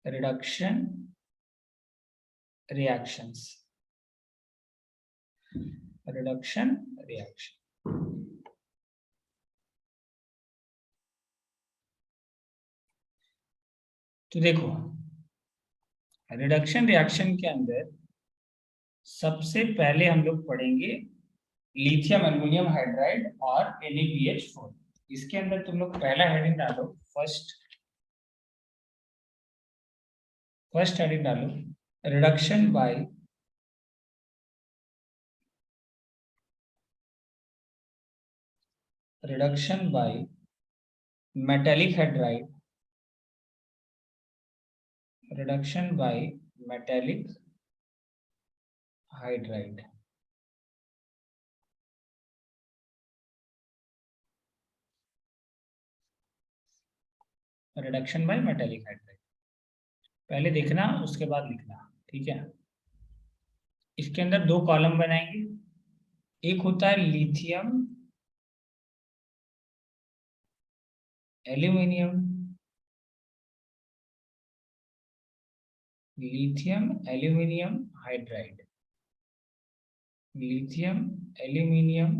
Reduction reactions, reduction reaction. तो देखो reduction reaction के अंदर सबसे पहले हम लोग पढ़ेंगे लिथियम एल्युमिनियम हाइड्राइड और NaBH4। इसके अंदर तुम लोग पहला हेडिंग डालो, फर्स्ट हेडिंग डालो reduction by metallic hydride, reduction by metallic hydride. Reduction by metallic hydride पहले देखना, उसके बाद लिखना, ठीक है। इसके अंदर दो कॉलम बनाएंगे, एक होता है lithium aluminium, lithium aluminium hydride, lithium aluminium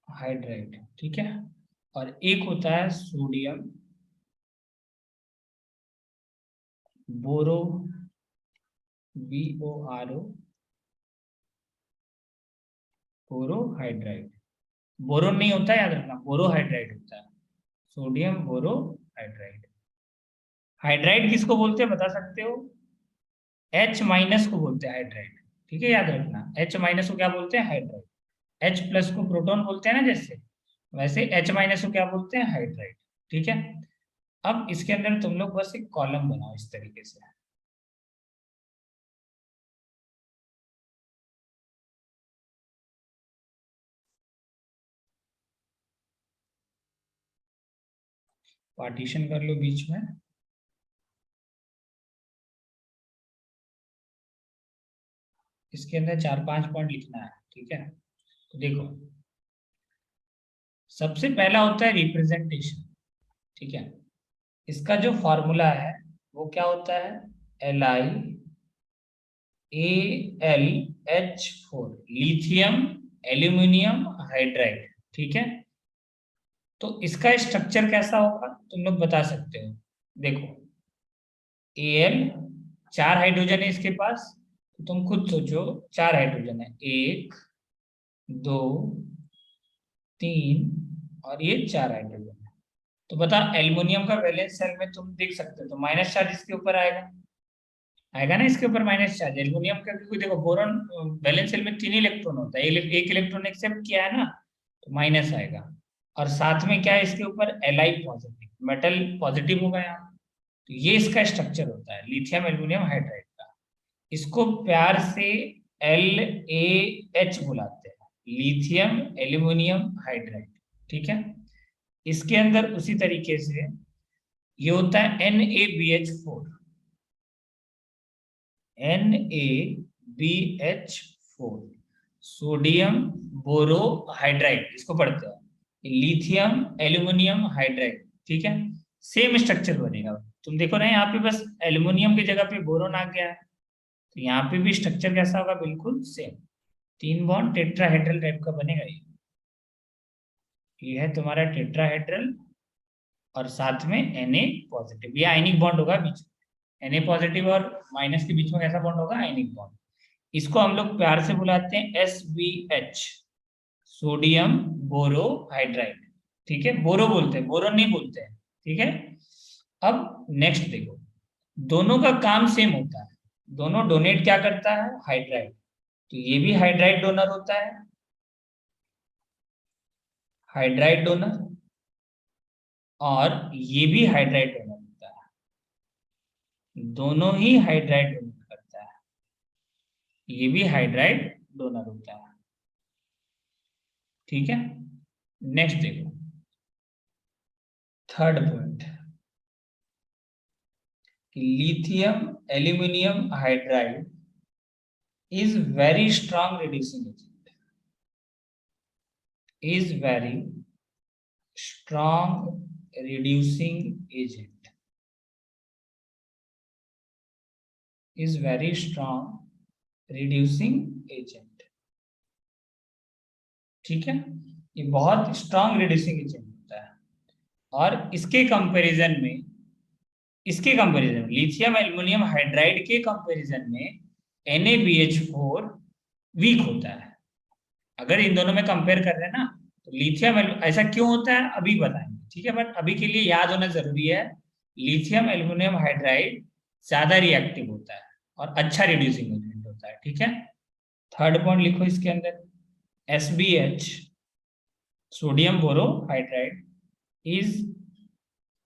hydride, ठीक है। और एक होता है सोडियम बोरो, BORO, बोरोहाइड्राइड। बोरोन नहीं होता है, याद रखना, बोरोहाइड्राइड होता है, सोडियम बोरोहाइड्राइड। हाइड्राइड किसको बोलते हैं बता सकते हो? H- को बोलते हैं हाइड्राइड, ठीक है, याद रखना। H- को क्या बोलते हैं? हाइड्राइड। H+ को प्रोटॉन बोलते हैं ना, जैसे वैसे H- को क्या बोलते हैं? हाइड्राइड, ठीक है। अब इसके अंदर तुम लोग बस एक कॉलम बनाओ इस तरीके से, पार्टीशन कर लो बीच में। इसके अंदर 4-5 पॉइंट लिखना है, ठीक है। तो देखो सबसे पहला होता है रिप्रेजेंटेशन, ठीक है। इसका जो फॉर्मूला है वो क्या होता है? LiAlH4, लिथियम एल्यूमिनियम हाइड्राइड, ठीक है। तो इसका स्ट्रक्चर कैसा होगा तुम लोग बता सकते हो? देखो Al, 4 हाइड्रोजन है इसके पास, तो तुम खुद सोचो, 4 हाइड्रोजन है, 1 2 3 और ये 4 हाइड्रोजन है। तो बता एल्युमिनियम का वैलेंस शेल में तुम देख सकते हो, तो माइनस चार्ज इसके ऊपर आएगा, आएगा ना इसके ऊपर माइनस चार्ज एल्युमिनियम का, क्योंकि देखो बोरॉन वैलेंस शेल में 3 इलेक्ट्रॉन होता है, एक इलेक्ट्रॉन एक्सेप्ट किया है ना, तो माइनस आएगा। और साथ में क्या है इसके ऊपर? Li पॉजिटिव, मेटल पॉजिटिव होगा यहाँ। तो ये इसका स्ट्रक्चर होता है लिथियम एल्युमिनियम हाइड्राइड का। इसको प्यार से LaH बुलाते हैं, लिथियम एल्यूमिनियम हाइड्राइड, ठीक है। इसके अंदर उसी तरीके से ये होता है NaBH4, NaBH4, सोडियम बोरोहाइड्राइड इसको पढ़ते हैं, लिथियम एल्यूमिनियम हाइड्राइड, ठीक है। सेम स्ट्रक्चर बनेगा, तुम देखो ना यहाँ पे बस एल्यूमिनियम की जगह पे बोरोन आ गया है, तो यहाँ पे भी स्ट्रक्चर कैसा होगा? बिल्कुल सेम, 3 बॉन्ड टेट्राहेड्रल टाइप का बनेगा। ये है तुम्हारा टेट्राहेड्रल और साथ में Na पॉजिटिव, ये आयनिक बॉन्ड होगा बीच में, Na पॉजिटिव और माइनस के बीच में कैसा बॉन्ड होगा? Ionic bond. इसको हम लोग प्यार से बुलाते हैं SBH, सोडियम बोरोहाइड्राइड, ठीक है। बोरो बोलते हैं, बोरोन नहीं बोलते हैं, ठीक है। अब नेक्स्ट देखो, दोनों का काम सेम होता है, दोनों डोनेट क्या करता है? हाइड्राइड। तो ये भी हाइड्राइड डोनर होता है, हाइड्राइड डोनर, और ये भी हाइड्राइड डोनर होता है, दोनों ही हाइड्राइड डोनर करता है, ये भी हाइड्राइड डोनर होता है, ठीक है। नेक्स्ट देखो third point, lithium aluminium hydride is very strong reducing agent, is very strong reducing agent is very strong reducing agent. ठीक है, ये बहुत स्ट्रॉन्ग रिड्यूसिंग एजेंट होता है। और इसके कंपैरिजन में लिथियम एल्युमिनियम हाइड्राइड के कंपैरिजन में NaBH4 वीक होता है। अगर इन दोनों में कंपेयर कर रहे हैं ना, तो लिथियम ऐसा क्यों होता है अभी बताएंगे, ठीक है। बट अभी के लिए याद होना जरूरी है, लिथियम एल्युमिनियम हाइड्राइड ज्यादा रिएक्टिव होता है और अच्छा रिड्यूसिंग एजेंट होता है, ठीक है। थर्ड पॉइंट लिखो इसके अंदर, SbH sodium borohydride is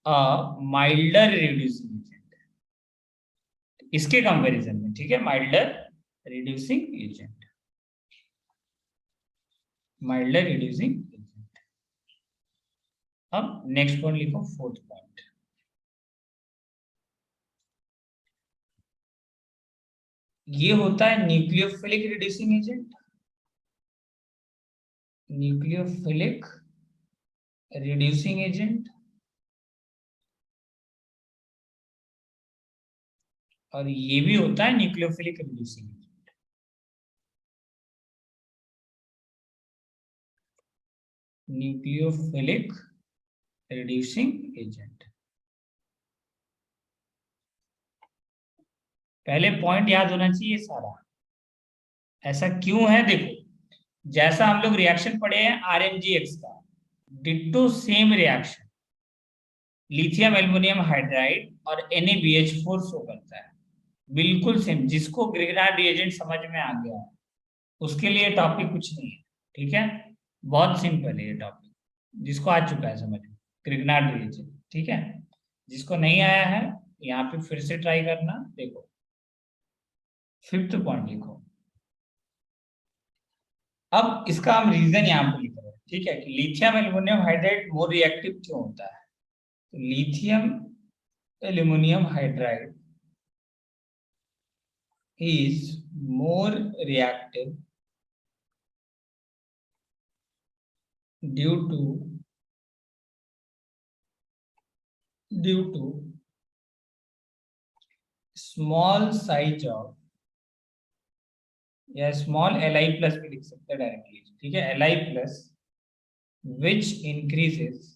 a milder reducing agent इसके कंपैरिजन में, ठीक है, milder reducing agent, milder reducing agent. अब नेक्स्ट पॉइंट लिखो, फोर्थ पॉइंट, ये होता है nucleophilic reducing agent, nucleophilic reducing agent, और ये भी होता है nucleophilic reducing agent. Nucleophilic reducing agent, पहले पॉइंट याद होना चाहिए सारा, ऐसा क्यों है। देखो, जैसा हम लोग रिएक्शन पढ़े हैं RMGX का, ditto same reaction lithium aluminium hydride और NaBH4 शो करता है, बिल्कुल सेम। जिसको ग्रिग्नार्ड रिएजेंट समझ में आ गया है उसके लिए टॉपिक कुछ नहीं है, ठीक है, बहुत सिंपल है ये टॉपिक, जिसको आ चुका है समझ में ग्रिग्नार्ड रिएजेंट, ठीक है। जिसको नहीं आया है यहाँ पे फिर से ट्राई करना। देखो, फिफ्थ पॉइंट लिखो। अब इसका हम रीजन यहाँ पे लिख रहे हैं, ठीक है, कि lithium aluminium hydride more reactive क्यों होता है। तो lithium aluminium hydride is more reactive due to small size of, या small Li plus भी लिख सकते हैं डायरेक्टली, ठीक है, Li plus which increases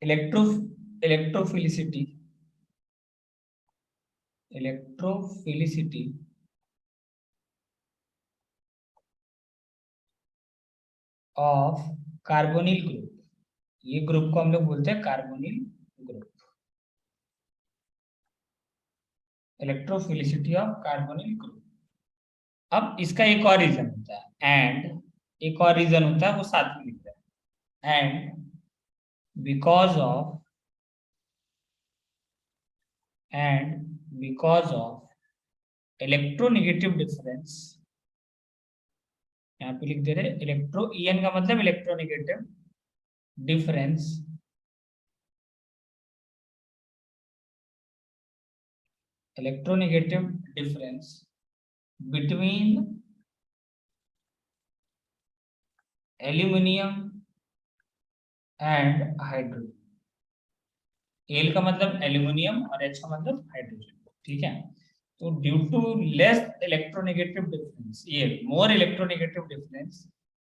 electrophilicity of carbonyl group। ये ग्रुप को हम लोग बोलते हैं carbonyl group, electrophilicity of carbonyl group. अब इसका एक और रीजन होता है, एंड एक और रीजन होता है, वो साथ में लिखता है, and because of electronegative difference, यहाँ पे लिख दे रहे इलेक्ट्रो, EN का मतलब electronegative difference between aluminium and hydrogen. L का मतलब एल्यूमिनियम और H का मतलब हाइड्रोजन, ठीक है। तो due to less electronegative difference, ये मोर इलेक्ट्रोनेगेटिव डिफरेंस,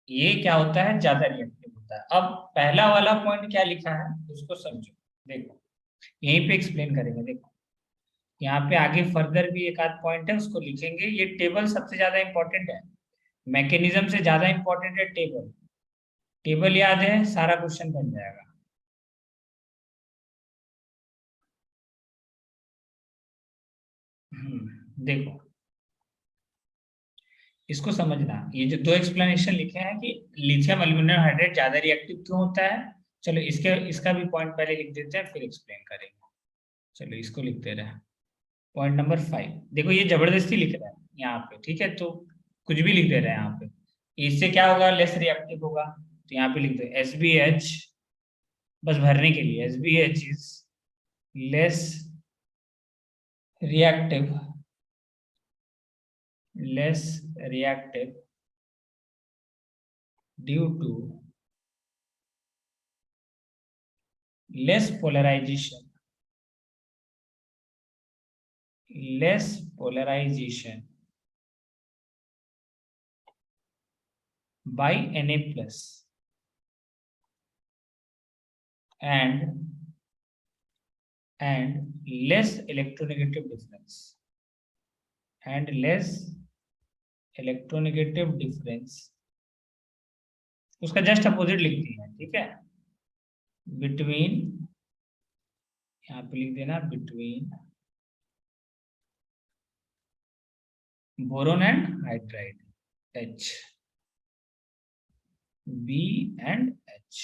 ये क्या होता है, ज्यादा रिएक्टिव होता है। अब पहला वाला पॉइंट क्या लिखा है उसको समझो, देखो यहीं पे एक्सप्लेन करेंगे। देखो यहाँ पे आगे फर्दर भी एक आध पॉइंट है, उसको लिखेंगे। ये टेबल सबसे ज्यादा इंपॉर्टेंट है, मैकेनिज्म से ज्यादा इंपॉर्टेंट है टेबल। टेबल याद है, सारा क्वेश्चन बन जाएगा। देखो इसको समझना, ये जो दो एक्सप्लेनेशन लिखे हैं कि लिथियम एल्युमिनियम हाइड्राइड ज्यादा रिएक्टिव क्यों होता है, चलो इसका भी पॉइंट पहले लिख देते हैं फिर एक्सप्लेन करेंगे। चलो इसको लिखते रहे, पॉइंट नंबर 5। देखो ये जबरदस्ती लिख रहा है यहाँ पे, ठीक है, तो कुछ भी लिख दे रहे हैं यहाँ पे, इससे क्या होगा, लेस रिएक्टिव होगा। तो यहाँ पे लिख दो SbH, बस भरने के लिए, SbH is less reactive less reactive due to less polarization by Na plus and less electronegative difference उसका जस्ट अपोजिट लिखते हैं, ठीक है, बिटवीन, यहाँ पे लिख देना between boron and hydride H, B and H।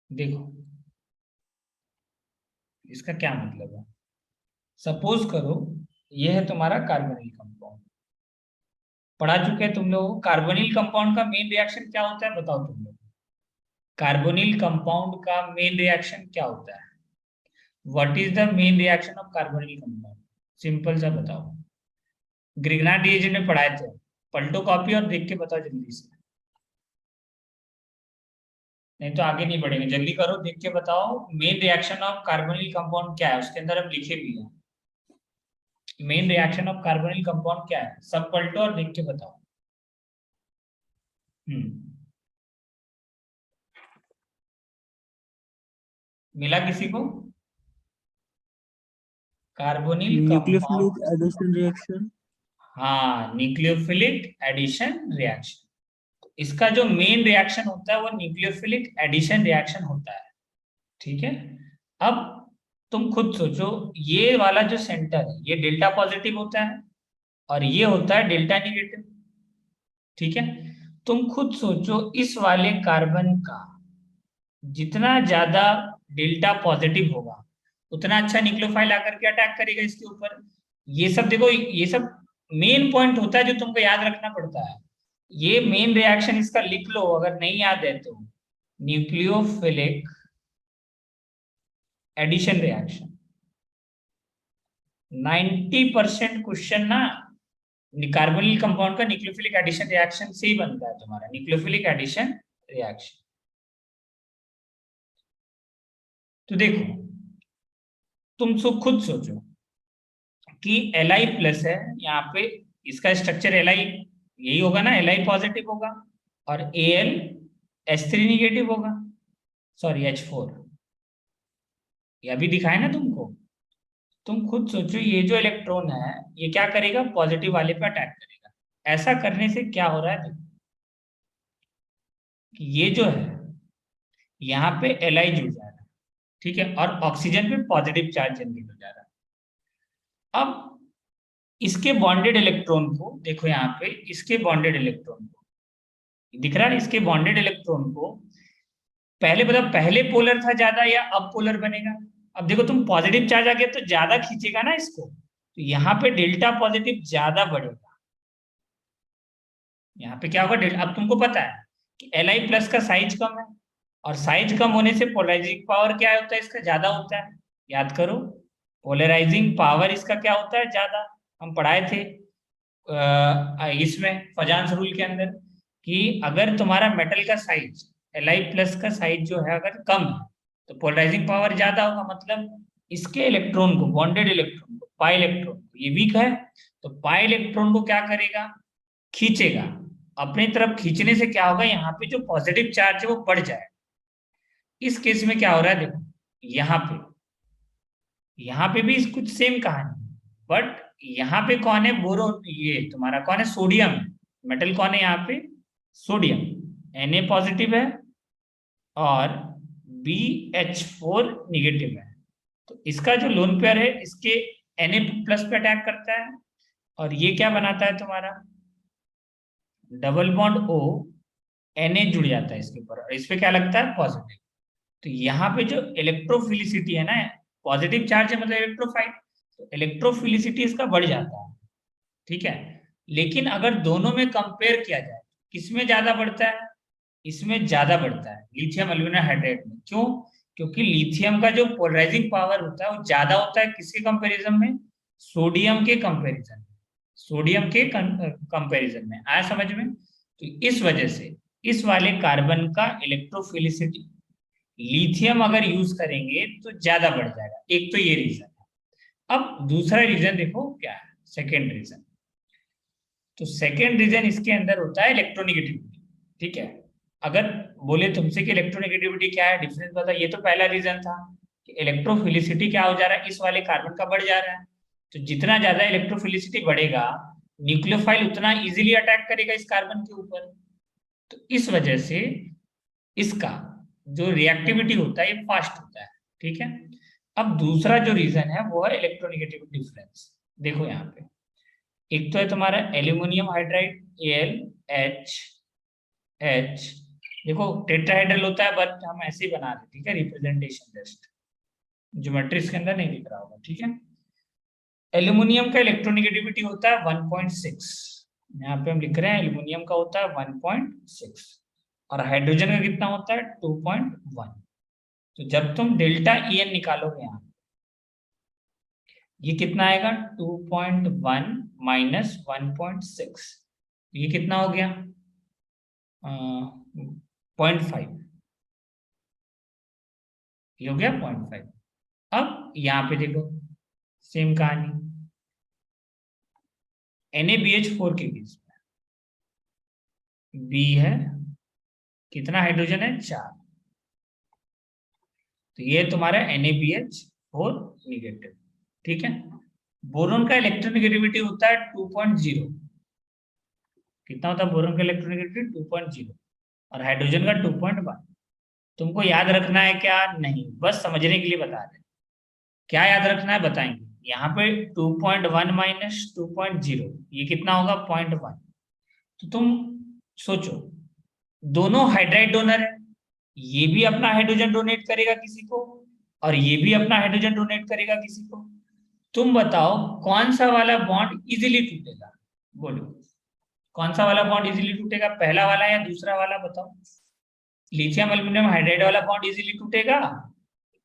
देखो इसका क्या मतलब है, सपोज करो ये है तुम्हारा कार्बोनिल कंपाउंड, पढ़ा चुके हैं तुम लोग कार्बोनिल कंपाउंड का मेन रिएक्शन क्या होता है, बताओ तुम लोग कार्बोनिल कंपाउंड का मेन रिएक्शन क्या होता है, what is the main reaction of carbonyl compound, simple सा बताओ, ग्रिग्नार्ड रिएजेंट में पढ़ाए थे, पलटो कॉपी और देख के बताओ जल्दी से, नहीं तो आगे नहीं बढ़ेंगे, जल्दी करो देख के बताओ main reaction of carbonyl compound क्या है, उसके अंदर हम लिखे भी हैं main reaction of carbonyl compound क्या है, सब पलटो और देख के बताओ। मिला किसी को, carbonyl nucleophilic compound, addition reaction, हाँ न्यूक्लियोफिलिक एडिशन रिएक्शन, इसका जो मेन रिएक्शन होता है वो न्यूक्लियोफिलिक एडिशन रिएक्शन होता है, ठीक है। अब तुम खुद सोचो ये वाला जो सेंटर है ये डेल्टा पॉजिटिव होता है और ये होता है डेल्टा निगेटिव, ठीक है। तुम खुद सोचो इस वाले कार्बन का जितना ज्यादा डेल्टा पॉजिटिव होगा उतना अच्छा न्यूक्लियोफाइल आकर के अटैक करेगा इसके ऊपर, ये सब देखो ये सब मेन पॉइंट होता है जो तुमको याद रखना पड़ता है, ये मेन रिएक्शन इसका लिख लो अगर नहीं याद है तो, न्यूक्लियोफिलिक एडिशन रिएक्शन 90% क्वेश्चन ना कार्बोनिल कंपाउंड का न्यूक्लियोफिलिक एडिशन रिएक्शन से ही बनता है तुम्हारा, न्यूक्लियोफिलिक एडिशन रिएक्शन। तो देखो तुम खुद सोचो कि Li प्लस है यहाँ पे, इसका स्ट्रक्चर Li यही होगा ना, Li पॉजिटिव होगा और Al H3 निगेटिव होगा, सॉरी H4, ये अभी दिखाए ना तुमको, तुम खुद सोचो ये जो इलेक्ट्रॉन है ये क्या करेगा, पॉजिटिव वाले पे अटैक करेगा, ऐसा करने से क्या हो रहा है देखो कि ये जो है यहाँ पे Li जुड़ जा रहा है, ठीक है, और ऑक्सीजन पे पॉजिटिव चार्ज जनरेट हो जा रहा है। अब इसके बॉन्डेड इलेक्ट्रॉन को देखो, यहाँ पे इसके बॉन्डेड इलेक्ट्रॉन को दिख रहा है, इसके बॉन्डेड इलेक्ट्रॉन को पहले बता पहले पोलर था ज्यादा या अब पोलर बनेगा, अब देखो तुम पॉजिटिव चार्ज आ गया तो ज्यादा खींचेगा ना इसको, तो यहाँ पे डेल्टा पॉजिटिव ज्यादा बढ़ेगा, यहाँ पे क्या होगा, अब तुमको पता है कि Li प्लस का साइज कम है और साइज कम होने से पोलराइजिंग पावर क्या होता है इसका ज्यादा होता है, याद करो पोलराइजिंग पावर इसका क्या होता है ज्यादा, हम पढ़ाए थे इसमें फजान्स रूल के अंदर कि अगर तुम्हारा मेटल का साइज Li प्लस का साइज जो है अगर कम है तो पोलराइजिंग पावर ज्यादा होगा, मतलब इसके इलेक्ट्रॉन को बॉन्डेड इलेक्ट्रॉन को पाई इलेक्ट्रॉन को ये वीक है तो पाई इलेक्ट्रॉन को क्या करेगा, खींचेगा अपनी तरफ, खींचने से क्या होगा यहाँ पे जो पॉजिटिव चार्ज है वो बढ़ जाए, इस केस में क्या हो रहा है देखो यहाँ पे भी कुछ सेम कहानी, बट यहाँ पे कौन है बोरो, ये तुम्हारा कौन है सोडियम, मेटल कौन है यहाँ पे सोडियम, Na पॉजिटिव है और BH4 निगेटिव है, तो इसका जो लोन पेयर है इसके Na प्लस पे अटैक करता है और ये क्या बनाता है तुम्हारा डबल बॉन्ड O, Na जुड़ जाता है इसके ऊपर और इस पे क्या लगता है पॉजिटिव, तो यहाँ पे जो इलेक्ट्रोफिलिसिटी है ना, पॉजिटिव चार्ज है मतलब इलेक्ट्रोफाइल, तो इलेक्ट्रोफिलिसिटी इसका बढ़ जाता है, ठीक है। लेकिन अगर दोनों में कंपेयर किया जाए किसमें ज्यादा बढ़ता है, इसमें ज्यादा बढ़ता है लिथियम एल्यूमिनियम हाइड्राइड में, क्यों, क्योंकि लिथियम का जो पोलराइजिंग पावर होता है वो ज्यादा होता है किसके कंपैरिजन में, सोडियम के कंपैरिजन में, सोडियम के कंपैरिजन में। आया समझ में? तो इस वजह से इस वाले कार्बन का इलेक्ट्रोफिलिसिटी लिथियम अगर यूज करेंगे तो ज्यादा बढ़ जाएगा। एक तो ये रीजन है। अब दूसरा रीजन देखो क्या है, सेकेंड रीजन। तो सेकेंड रीजन इसके अंदर होता है इलेक्ट्रोनिगेटिविटी। ठीक है, अगर बोले तुमसे कि इलेक्ट्रोनेगेटिविटी क्या है, डिफरेंस बता, ये तो पहला रीजन था कि इलेक्ट्रोफिलिसिटी क्या हो जा रहा है, इस वाले कार्बन का बढ़ जा रहा है। तो जितना ज्यादा इलेक्ट्रोफिलिसिटी बढ़ेगा, न्यूक्लियोफाइल उतना इजीली अटैक करेगा इस कार्बन के ऊपर। तो इस वजह से इसका जो रिएक्टिविटी होता है ये फास्ट होता है। ठीक है, अब दूसरा जो रीजन है वो है इलेक्ट्रोनेगेटिव डिफरेंस। देखो यहाँ पे एक तो है तुम्हारा एल्यूमिनियम हाइड्राइड AlH H, देखो टेट्राहेड्रल होता है बट हम ऐसे ही बना रहे, ठीक है, रिप्रेजेंटेशन जस्ट, ज्योमेट्री के अंदर नहीं दिख रहा होगा। ठीक है, एल्यूमिनियम का इलेक्ट्रोनेगेटिविटी होता है 1.6, यहाँ पे हम लिख रहे हैं एल्यूमिनियम का होता है 1.6, और हाइड्रोजन का कितना होता है 2.1। तो जब तुम डेल्टा EN निकालोगे यहाँ, ये कितना आएगा 2.1 माइनस 1.6, ये कितना हो गया 0.5, ये हो गया 0.5। अब यहाँ पे देखो सेम कहानी, NaBH4 के केस में B है, कितना हाइड्रोजन है 4, तो ये तुम्हारा NaBH4 निगेटिव। ठीक है, बोरोन का इलेक्ट्रोनेगेटिविटी होता है 2.0, कितना होता है बोरोन का इलेक्ट्रोनेगेटिविटी 2.0, और हाइड्रोजन का 2.1। तुमको याद रखना है क्या? नहीं, बस समझने के लिए बता रहे। क्या याद रखना है बताएंगे। यहाँ पे 2.1 माइनस 2.0, ये कितना होगा 0.1। तो तुम सोचो, दोनों हाइड्राइड डोनर है, ये भी अपना हाइड्रोजन डोनेट करेगा किसी को, और ये भी अपना हाइड्रोजन डोनेट करेगा किसी को। तुम बताओ कौन सा वाला बॉन्ड इजीली टूटेगा? बोलो कौन सा वाला बॉन्ड इजीली टूटेगा, पहला वाला या दूसरा वाला? बताओ। लिथियम एल्यूमिनियम हाइड्राइड वाला बॉन्ड इजीली टूटेगा,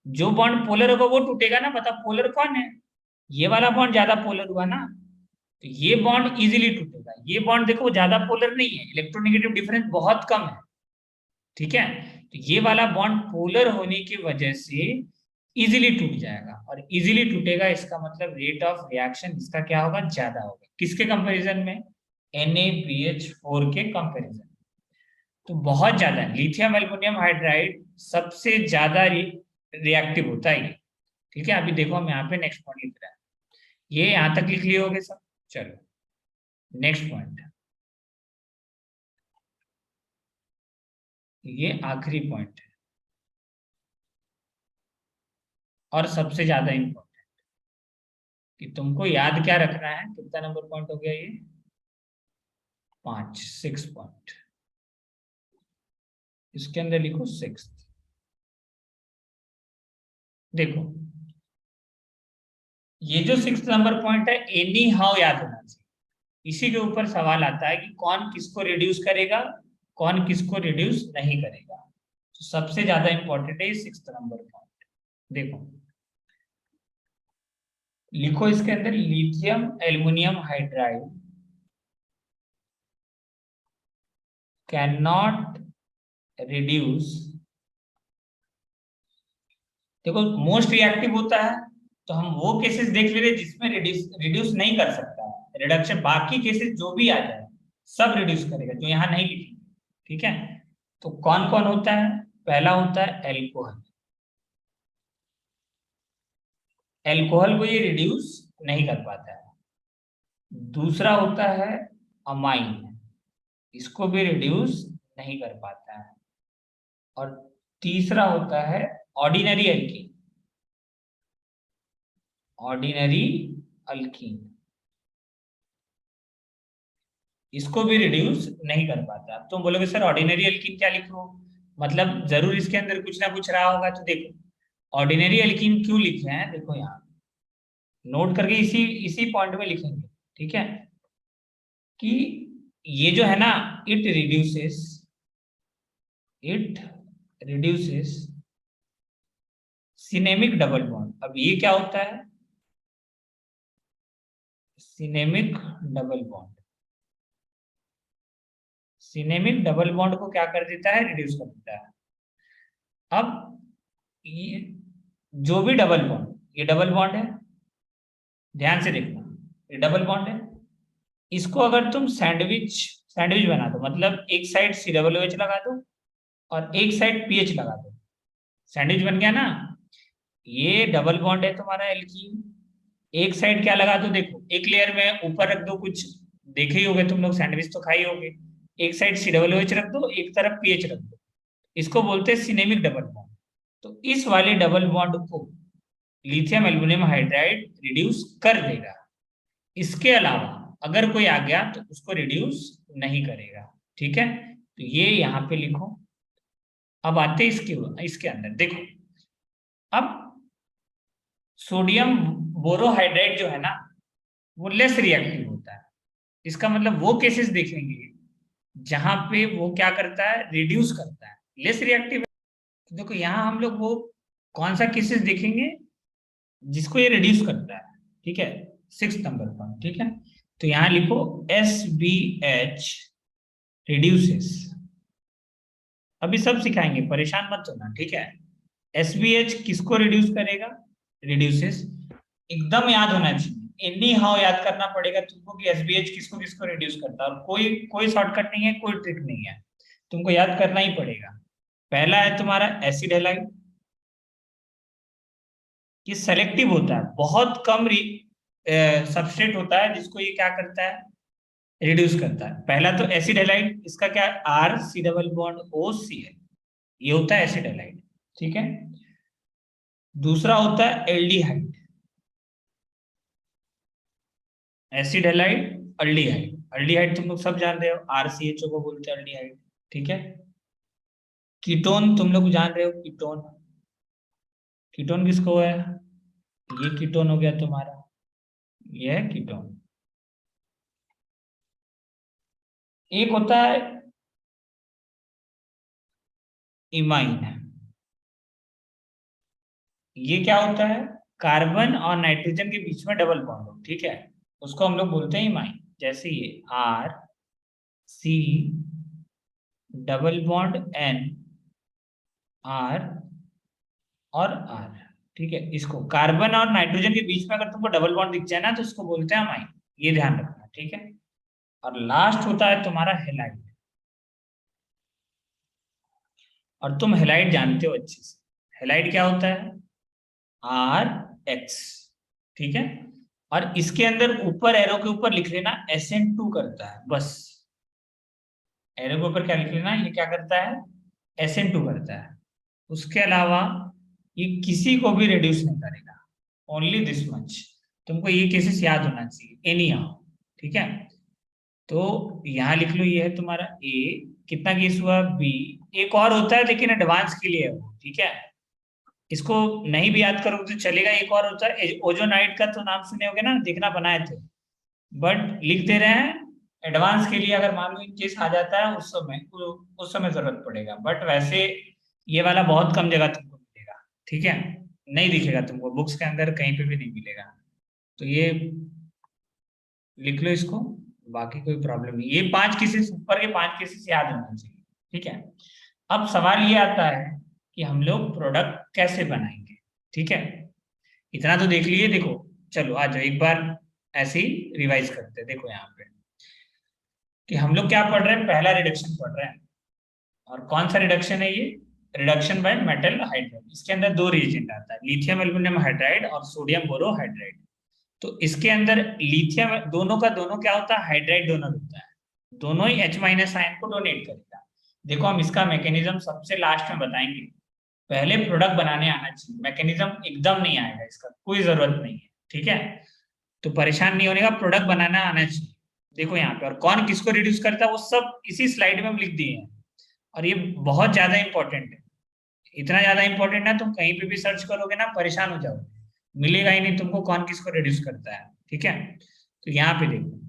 जो बॉन्ड पोलर होगा वो टूटेगा ना। बताओ पोलर कौन है? ये वाला बॉन्ड ज्यादा पोलर हुआ ना, तो ये बॉन्ड इजीली टूटेगा। ये बॉन्ड देखो ज्यादा पोलर नहीं है, इलेक्ट्रोनेगेटिव डिफरेंस बहुत कम है। ठीक है, तो ये वाला बॉन्ड पोलर होने की वजह से इजीली टूट जाएगा, और इजीली टूटेगा इसका मतलब रेट ऑफ रिएक्शन इसका क्या होगा, ज्यादा होगा। किसके कंपैरिजन में? NaBH4 के कंपैरिजन। तो बहुत ज्यादा लिथियम एल्युमिनियम हाइड्राइड सबसे ज्यादा रिएक्टिव होता है ये। ठीक है, अभी देखो हम यहाँ पे नेक्स्ट पॉइंट लिख रहे हैं, ये यहां तक लिख लिए होगे सब। चलो नेक्स्ट पॉइंट, ये आखिरी पॉइंट है और सबसे ज्यादा इंपॉर्टेंट, कि तुमको याद क्या रखना है। कितना नंबर पॉइंट हो गया ये? 5, 6 पॉइंट, इसके अंदर लिखो 6। देखो ये जो 6 नंबर पॉइंट है एनी हाउ याद होना चाहिए। इसी के ऊपर सवाल आता है कि कौन किसको रिड्यूस करेगा, कौन किसको रिड्यूस नहीं करेगा। तो सबसे ज्यादा इंपॉर्टेंट है 6 नंबर पॉइंट। देखो लिखो इसके अंदर lithium aluminium hydride can not reduce. देखो मोस्ट रिएक्टिव होता है, तो हम वो केसेस देख ले रहे जिसमें रिड्यूस नहीं कर सकता है रिडक्शन, बाकी केसेस जो भी आ जाए सब रिड्यूस करेगा, जो यहाँ नहीं लिखेंगे। ठीक है, तो कौन कौन होता है? पहला होता है एल्कोहल, एल्कोहल को ये रिड्यूस नहीं कर पाता है। दूसरा होता है अमाइन, इसको भी रिड्यूस नहीं कर पाता है। और तीसरा होता है ऑर्डिनरी एल्कीन, ऑर्डिनरी अल्कीन, इसको भी रिड्यूस नहीं कर पाता। अब तुम बोलोगे सर ऑर्डिनरी एल्कीन क्या लिखो, मतलब जरूर इसके अंदर कुछ ना कुछ रहा होगा। तो देखो ऑर्डिनरी एल्कीन क्यों लिखे हैं, देखो यहाँ नोट करके इसी इसी पॉइंट में लिखेंगे। ठीक है, कि ये जो है ना, it reduces, it reduces cinnamic double bond. अब ये क्या होता है? Cinnamic double bond. Cinnamic double bond को क्या कर देता है, रिड्यूस कर देता है। अब ये जो भी डबल बॉन्ड, ये डबल बॉन्ड है, ध्यान से देखना, ये डबल बॉन्ड है। इसको अगर तुम सैंडविच सैंडविच बना दो, मतलब एक साइड COOH लगा दो और एक साइड पीएच लगा दो, सैंडविच बन गया ना। ये डबल बॉन्ड है तुम्हारा एल्कीन। एक साइड क्या लगा दो, देखो एक लेयर में ऊपर रख दो कुछ, देखे ही होगे तुम लोग, सैंडविच तो खाई होगे। एक साइड COOH रख दो, एक तरफ पीएच रख दो, इसको बोलते हैं सिनेमिक डबल बॉन्ड। तो इस वाले डबल बॉन्ड को लिथियम एल्युमिनियम हाइड्राइड रिड्यूस कर देगा। इसके अलावा अगर कोई आ गया तो उसको रिड्यूस नहीं करेगा। ठीक है, तो ये यहाँ पे लिखो। अब आते हैं इसके इसके अंदर देखो। अब सोडियम बोरोहाइड्राइड जो है ना, वो लेस रिएक्टिव होता है। इसका मतलब वो केसेस देखेंगे जहां पे वो क्या करता है, रिड्यूस करता है, लेस रिएक्टिव। देखो यहाँ हम लोग वो कौन सा केसेस देखेंगे जिसको ये रिड्यूस करता है। ठीक है, 6 नंबर पॉइंट। ठीक है, तो यहाँ लिखो SBH रिड्यूसेस। अभी सब सिखाएंगे, परेशान मत होना। ठीक है, SBH किसको रिड्यूस करेगा, रिड्यूसेस। एकदम याद होना चाहिए, एनी हाउ याद करना पड़ेगा तुमको कि SBH किसको किसको रिड्यूस करता है। और कोई कोई शॉर्टकट नहीं है, कोई ट्रिक नहीं है, तुमको याद करना ही पड़ेगा। पहला है तुम्हारा एसिड हैलाइड। ये सेलेक्टिव होता है, बहुत कम सबस्ट्रेट होता है जिसको ये क्या करता है, रिड्यूस करता है। पहला तो एसिड हैलाइड, इसका क्या है, RC डबल बॉन्ड OCl, ये होता है एसिड हैलाइड। ठीक है, दूसरा होता है aldehyde, acid halide aldehyde. Aldehyde तुम लोग सब जान रहे हो, RCHO को बोलते हैं अल्डिहाइड। ठीक है, कीटोन तुम लोग जान रहे हो, कीटोन। कीटोन किसको है, ये कीटोन हो गया तुम्हारा, ये है कीटोन। एक होता है इमाइन। ये क्या होता है, कार्बन और नाइट्रोजन के बीच में डबल बॉन्ड हो। ठीक है, उसको हम लोग बोलते हैं इमाइन। जैसे ये RC double bond N R और R। ठीक है, इसको कार्बन और नाइट्रोजन के बीच में अगर तुमको डबल बॉन्ड दिख जाए ना, तो उसको बोलते हैं अमाइन। ये ध्यान रखना। ठीक है, और लास्ट होता है तुम्हारा हेलाइड। और तुम हेलाइड जानते हो अच्छे से, हेलाइड क्या होता है, RX। ठीक है, और इसके अंदर ऊपर एरो के ऊपर लिख लेना SN2 करता है, बस। एरो के ऊपर क्या लिख लेना, ये क्या करता है, SN2 करता है। उसके अलावा ये किसी को भी रिड्यूस नहीं करेगा, ओनली दिस मच। तुमको ये केसेस याद होना चाहिए एनी हाउ। ठीक है, तो यहाँ लिख लो, ये है तुम्हारा A। कितना केस हुआ, B। एक और होता है लेकिन एडवांस के लिए है वो। ठीक है, इसको नहीं भी याद करोगे तो चलेगा। एक और होता है ओजोनाइड का, तो नाम सुने होगे ना, देखना बनाए थे, बट लिख दे रहे हैं एडवांस के लिए। अगर मान लो केस आ जाता है उस समय जरूरत पड़ेगा, बट वैसे ये वाला बहुत कम जगह तुमको मिलेगा। ठीक है, नहीं दिखेगा तुमको बुक्स के अंदर, कहीं पे भी नहीं मिलेगा। तो ये लिख लो इसको, बाकी कोई प्रॉब्लम नहीं। ये 5 केसेस, ऊपर के 5 केसेस याद होना चाहिए। ठीक है, अब सवाल ये आता है कि हम लोग प्रोडक्ट कैसे बनाएंगे। ठीक है, इतना तो देख लिए। देखो चलो आ जाओ एक बार ऐसे ही रिवाइज करते हैं। देखो यहाँ पे कि हम लोग क्या पढ़ रहे हैं, पहला रिडक्शन पढ़ रहे हैं। और कौन सा रिडक्शन है ये, रिडक्शन बाय मेटल हाइड्राइड। इसके अंदर 2 रिएजेंट आता है, लिथियम एल्युमिनियम हाइड्राइड और सोडियम बोरोहाइड्राइड। तो इसके अंदर लिथियम, दोनों का दोनों क्या होता है, हाइड्राइड डोनर होता है, दोनों ही H- आयन को डोनेट करेगा। देखो हम इसका मैकेनिज्म सबसे लास्ट में बताएंगे, पहले प्रोडक्ट बनाने आना चाहिए। मैकेनिज्म एकदम नहीं आएगा, इसका कोई जरूरत नहीं है। ठीक है, तो परेशान नहीं होने का, प्रोडक्ट बनाना आना चाहिए। देखो यहाँ पे, और कौन किसको रिड्यूस करता है वो सब इसी स्लाइड में हम लिख दिए हैं। और ये बहुत ज्यादा इंपॉर्टेंट है, इतना ज्यादा इंपॉर्टेंट है, तुम कहीं पे भी सर्च करोगे ना परेशान हो जाओगे, मिलेगा ही नहीं तुमको कौन किसको रिड्यूस करता है। ठीक है, तो यहाँ पे देखो,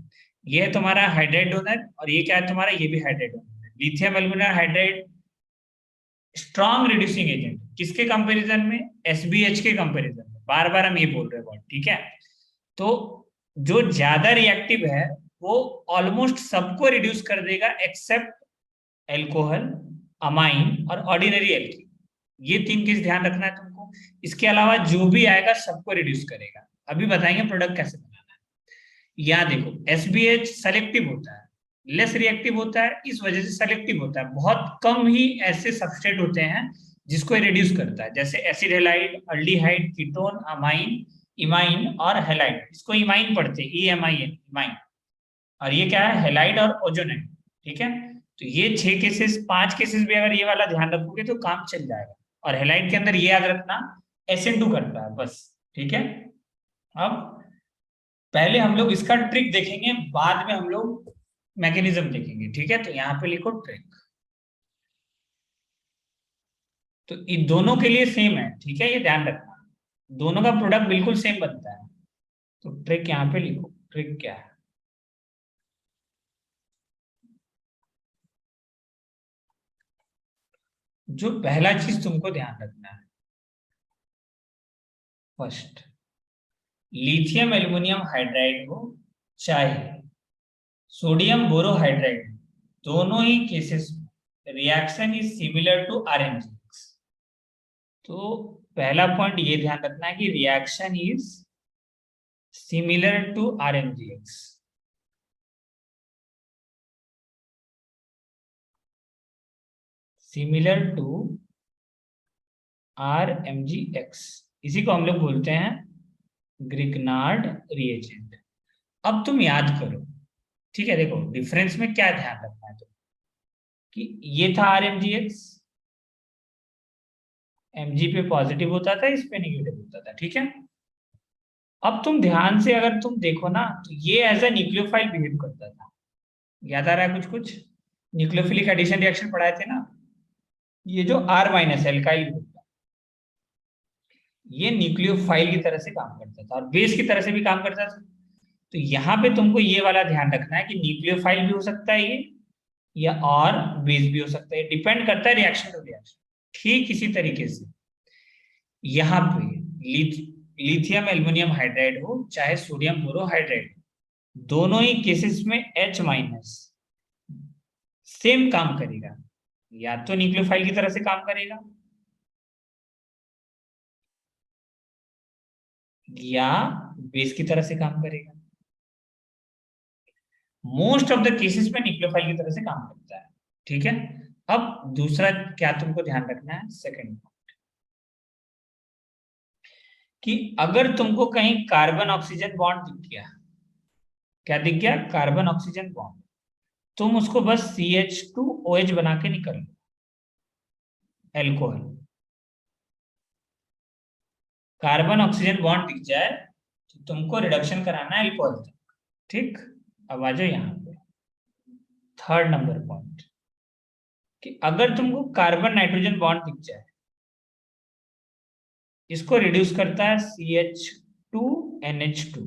ये है तुम्हारा हाइड्राइड डोनर, और ये क्या है तुम्हारा, ये भी हाइड्राइड डोनर है। Lithium aluminium hydride strong reducing agent किसके कंपैरिजन में, SBH के कंपैरिजन में। बार बार हम ये बोल रहे हैं, ठीक है। तो जो ज्यादा रिएक्टिव है वो ऑलमोस्ट सबको रिड्यूस कर देगा एक्सेप्ट एल्कोहल, अमाइन और ऑर्डिनरी एल्कीन। ये तीन केस ध्यान रखना है तुमको। इसके अलावा जो भी आएगा सबको रिड्यूस करेगा। अभी बताएंगे प्रोडक्ट कैसे बनाना है। यहाँ देखो SBH सेलेक्टिव होता है, लेस रिएक्टिव होता है, इस वजह से सेलेक्टिव होता है। बहुत कम ही ऐसे सबस्ट्रेट होते हैं जिसको रिड्यूस करता है, जैसे acid halide, aldehyde, ketone, amine, imine और हेलाइड। इसको इमाइन पढ़ते हैं, EMIN, इमाइन। और ये क्या है, हेलाइड और ओजोनाइड। ठीक है, तो ये 6 केसेस, 5 केसेस भी अगर ये वाला ध्यान रखोगे तो काम चल जाएगा। और हेलाइड के अंदर ये याद रखना SN2 करता है बस। ठीक है, अब पहले हम लोग इसका ट्रिक देखेंगे, बाद में हम लोग मैकेनिज्म देखेंगे। ठीक है, तो यहाँ पे लिखो ट्रिक। तो इन दोनों के लिए सेम है, ठीक है, ये ध्यान रखना, दोनों का प्रोडक्ट बिल्कुल सेम बनता है। तो ट्रिक यहाँ पे लिखो, ट्रिक क्या है। जो पहला चीज तुमको ध्यान रखना है, फर्स्ट, लिथियम एल्युमिनियम हाइड्राइड हो चाहे सोडियम बोरोहाइड्राइड, दोनों ही केसेस में reaction is similar to RMgx। तो पहला पॉइंट ये ध्यान रखना है कि reaction is similar to RMgx। Similar to RMgx, इसी को हम लोग बोलते हैं ग्रिग्नार्ड रिएजेंट। अब तुम याद करो, ठीक है, देखो डिफरेंस में क्या ध्यान रखना है तो, कि ये था RMgx, Mg पे पॉजिटिव होता था, इस पे नेगेटिव होता था। ठीक है, अब तुम ध्यान से अगर तुम देखो ना, तो ये एज ए न्यूक्लियोफाइल बिहेव करता था। याद आ रहा है कुछ कुछ, न्यूक्लियोफिलिक एडिशन रिएक्शन पढ़ाए थे ना, ये जो R- एल्काइल ग्रुप था, ये न्यूक्लियोफाइल की तरह से काम करता था और बेस की तरह से भी काम करता था। तो यहाँ पे तुमको ये वाला ध्यान रखना है कि न्यूक्लियोफाइल भी हो सकता है ये, या और बेस भी हो सकता है, डिपेंड करता है रिएक्शन टू रिएक्शन। ठीक इसी तरीके से यहाँ पे लिथियम एल्युमिनियम हाइड्राइड हो चाहे सोडियम बोरोहाइड्राइड, दोनों ही केसेस में H- सेम काम करेगा, या तो न्यूक्लियोफाइल की तरह से काम करेगा या बेस की तरह से काम करेगा। मोस्ट ऑफ द केसेस में न्यूक्लियोफाइल की तरह से काम करता है। ठीक है, अब दूसरा क्या तुमको ध्यान रखना है, सेकंड, कि अगर तुमको कहीं कार्बन ऑक्सीजन बॉन्ड दिख गया, क्या दिख गया, कार्बन ऑक्सीजन बॉन्ड, तुम उसको बस CH2OH बना के निकल लो, एल्कोहल। कार्बन ऑक्सीजन बॉन्ड दिख जाए तो तुमको रिडक्शन कराना है एल्कोहल तक। ठीक, अब आ जाओ यहाँ पे थर्ड नंबर पॉइंट, कि अगर तुमको कार्बन नाइट्रोजन बॉन्ड दिख जाए, इसको रिड्यूस करता है CH2NH2।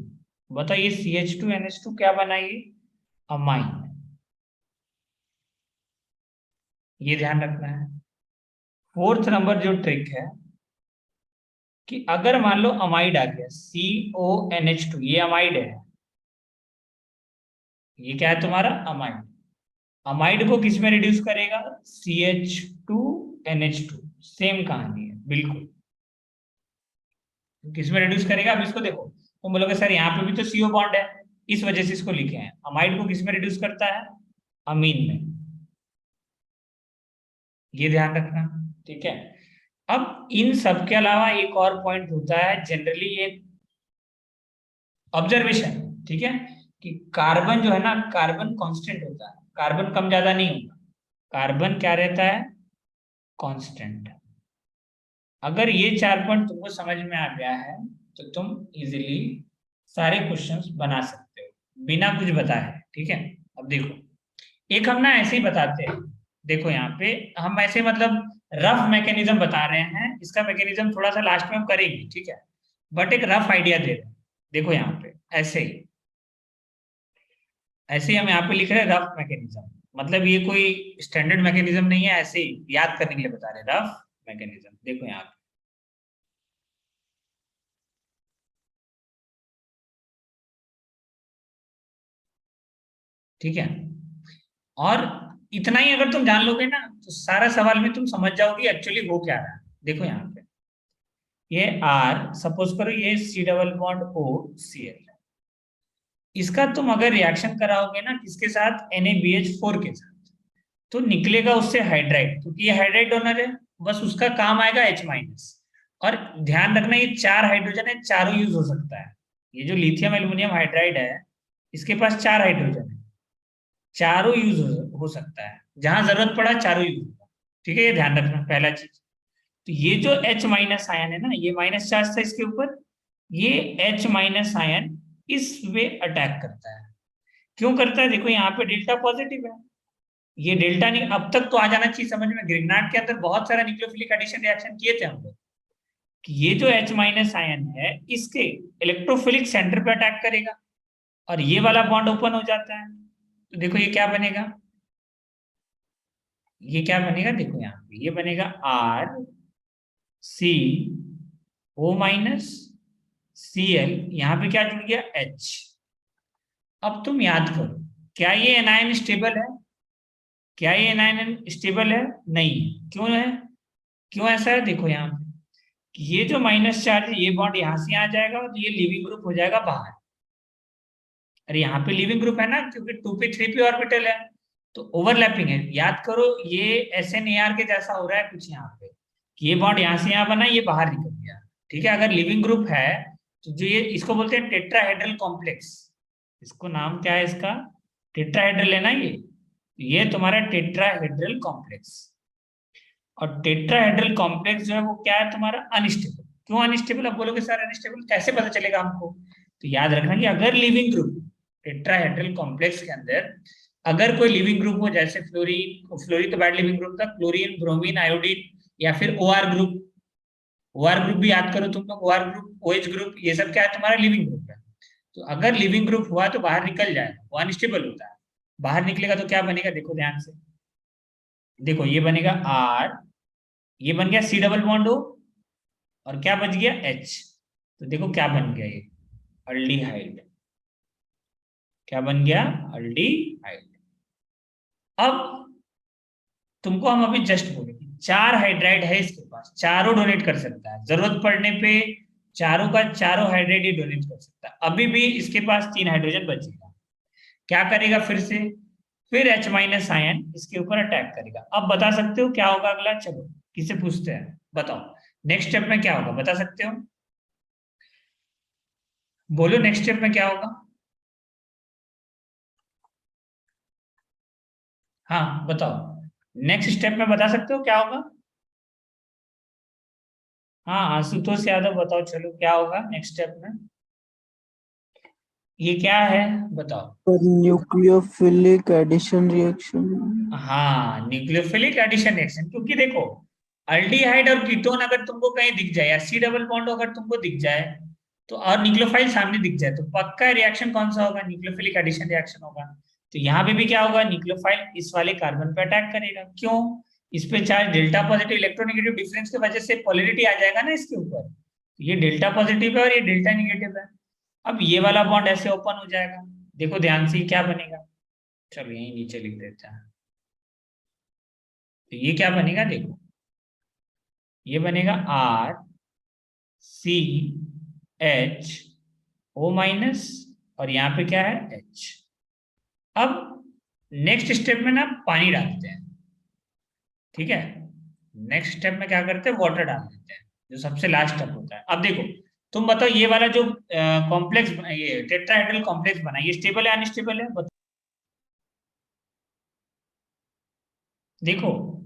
बताओ ये CH2NH2 क्या बनाइए, अमाइन। ये ध्यान रखना है। फोर्थ नंबर जो ट्रिक है, कि अगर मान लो अमाइड आ गया, CONH2, ये अमाइड है, ये क्या है तुम्हारा अमाइड। अमाइड को किस में रिड्यूस करेगा, CH2NH2। सेम कहानी है बिल्कुल, किस में रिड्यूस करेगा। अब इसको देखो, तुम बोलोगे सर यहाँ पे भी तो CO बॉन्ड है, इस वजह से इसको लिखे हैं। अमाइड को किस में रिड्यूस करता है, अमीन में। ये ध्यान रखना, ठीक है। अब इन सब के अलावा एक और पॉइंट होता है जनरली, ये ऑब्जर्वेशन, ठीक है, कि कार्बन जो है ना, कार्बन कांस्टेंट होता है, कार्बन कम ज्यादा नहीं होता, कार्बन क्या रहता है, कांस्टेंट। अगर ये 4 पॉइंट तुमको समझ में आ गया है तो तुम इजीली सारे क्वेश्चंस बना सकते हो बिना कुछ बताए। ठीक है, अब देखो, एक हम ना ऐसे ही बताते हैं, देखो यहाँ पे हम ऐसे मतलब रफ मैकेनिज्म बता रहे हैं, इसका मैकेनिज्म थोड़ा सा लास्ट में हम करेंगे, ठीक है, बट एक रफ आइडिया दे रहे हैं। देखो यहाँ पे ऐसे ही हम यहाँ पे लिख रहे हैं रफ मैकेनिज्म, मतलब ये कोई स्टैंडर्ड मैकेनिज्म नहीं है, ऐसे ही याद करने के लिए बता रहे हैं रफ मैकेनिज्म। देखो यहाँ पे ठीक है। और इतना ही अगर तुम जान लोगे ना तो सारा सवाल में तुम समझ जाओगे एक्चुअली हो क्या रहा है। देखो यहाँ पे ये आर, सपोज करो ये C double bond O C L, इसका तुम अगर रिएक्शन कराओगे ना किसके साथ, NaBH4 के साथ, तो निकलेगा उससे हाइड्राइड, क्योंकि ये हाइड्राइड डोनर है, बस उसका काम आएगा H-। और ध्यान रखना ये 4 हाइड्रोजन है, चारों यूज हो सकता है। ये जो लिथियम एल्युमिनियम हाइड्राइड है इसके पास 4 हाइड्रोजन है, चारों यूज हो सकता है, जहां जरूरत पड़ा चारों यूज होगा। ठीक है, ये ध्यान रखना पहला चीज। तो ये जो H- आयन है ना, ये माइनस चार्ज था इसके ऊपर, ये H- आयन इस वे अटैक करता है। क्यों करता है, देखो यहाँ पे डेल्टा पॉजिटिव है, ये डेल्टा नहीं, अब तक तो आ जाना चाहिए समझ में, ग्रिग्नार्ड के अंदर बहुत सारा न्यूक्लियोफिलिक एडिशन रिएक्शन किए थे हम लोग, कि ये जो H- आयन है इसके इलेक्ट्रोफिलिक सेंटर पे अटैक करेगा और ये वाला बॉन्ड ओपन हो जाता है। तो देखो ये क्या बनेगा, ये क्या बनेगा, देखो यहाँ पे ये बनेगा RCO-Cl, यहाँ पे क्या जुड़ गया H। अब तुम याद करो, क्या ये एनायन स्टेबल है, क्या ये एनायन स्टेबल है, नहीं। क्यों है, क्यों ऐसा है, देखो यहाँ पे कि ये जो माइनस चार्ज है ये बॉन्ड यहाँ से आ जाएगा और ये लिविंग ग्रुप हो जाएगा बाहर। अरे यहाँ पे लिविंग ग्रुप है ना, क्योंकि 2p3p ऑर्बिटल है, तो ओवरलैपिंग है। याद करो ये SNAR के जैसा हो रहा है कुछ यहाँ पे, कि ये बॉन्ड यहाँ से यहाँ बना, ये बाहर निकल गया। ठीक है, अगर लिविंग ग्रुप है तो जो ये इसको बोलते हैं टेट्राहेड्रल कॉम्प्लेक्स, इसको नाम क्या है इसका, टेट्राहेड्रल है ना ये तुम्हारा टेट्राहेड्रल कॉम्प्लेक्स। और टेट्राहेड्रल कॉम्प्लेक्स जो है वो क्या है तुम्हारा, अनस्टेबल। क्यों अनस्टेबल, अब बोलोगे सर अनस्टेबल कैसे पता चलेगा हमको, तो याद रखना कि अगर लिविंग ग्रुप टेट्राहेड्रल कॉम्प्लेक्स के अंदर अगर कोई लिविंग ग्रुप हो, जैसे फ्लोरीन, फ्लोरीन तो बैड लिविंग ग्रुप था, क्लोरीन, ब्रोमीन, आयोडीन, या फिर OR ग्रुप, OR ग्रुप भी याद करो तुम लोग, OR ग्रुप, OH ग्रुप, ये सब क्या है तुम्हारा लिविंग ग्रुप है। तो अगर लिविंग ग्रुप हुआ तो बाहर निकल जाएगा, वो अनस्टेबल होता है। बाहर निकलेगा तो क्या बनेगा, देखो ध्यान से, देखो ये बनेगा R, ये बन गया C डबल बॉन्ड O, और क्या बच गया H। तो देखो क्या बन गया, ये अल्डिहाइड, क्या बन गया, अल्डिहाइड। अब तुमको हम अभी जस्ट बोले कि 4 हाइड्राइड है इसके पास, चारों डोनेट कर सकता है, जरूरत पड़ने पे चारों का चारों हाइड्राइड ही डोनेट कर सकता है। अभी भी इसके पास 3 हाइड्रोजन बचेगा, क्या करेगा फिर से, फिर H- आयन इसके ऊपर अटैक करेगा। अब बता सकते हो क्या होगा अगला, चलो किसे पूछते हैं, बताओ नेक्स्ट स्टेप में क्या होगा, बता सकते हो, बोलो नेक्स्ट स्टेप में क्या होगा। हाँ बताओ, नेक्स्ट स्टेप में बता सकते हो क्या होगा। हाँ आशुतोष यादव बताओ, चलो क्या होगा नेक्स्ट स्टेप में, ये क्या है बताओ। Nucleophilic addition reaction. हाँ न्यूक्लियोफिलिक एडिशन रिएक्शन, क्योंकि देखो अल्डिहाइड और कीटोन अगर तुमको कहीं दिख जाए या C डबल बॉन्ड अगर तुमको दिख जाए तो, और न्यूक्लियोफाइल सामने दिख जाए, तो पक्का रिएक्शन कौन सा होगा, न्यूक्लियोफिलिक एडिशन रिएक्शन होगा। तो यहाँ पे भी क्या होगा, न्यूक्लियोफाइल इस वाले कार्बन पे अटैक करेगा, क्यों, इस पे charge delta positive electronegative difference की वजह से पोलैरिटी आ जाएगा ना इसके ऊपर, तो ये डेल्टा पॉजिटिव है और ये डेल्टा निगेटिव है। अब ये वाला बॉन्ड ऐसे ओपन हो जाएगा, देखो ध्यान से क्या बनेगा, चलो यही नीचे लिख देते हैं। तो ये क्या बनेगा देखो, ये बनेगा RCHO-, और यहाँ पे क्या है H। अब नेक्स्ट स्टेप में ना पानी डालते हैं, ठीक है, नेक्स्ट स्टेप में क्या करते हैं, वाटर डाल देते हैं, जो सबसे लास्ट स्टेप होता है। अब देखो तुम बताओ, ये वाला जो कॉम्प्लेक्स, ये टेट्राहेड्रल कॉम्प्लेक्स बना, ये स्टेबल है अनस्टेबल है, बताओ। देखो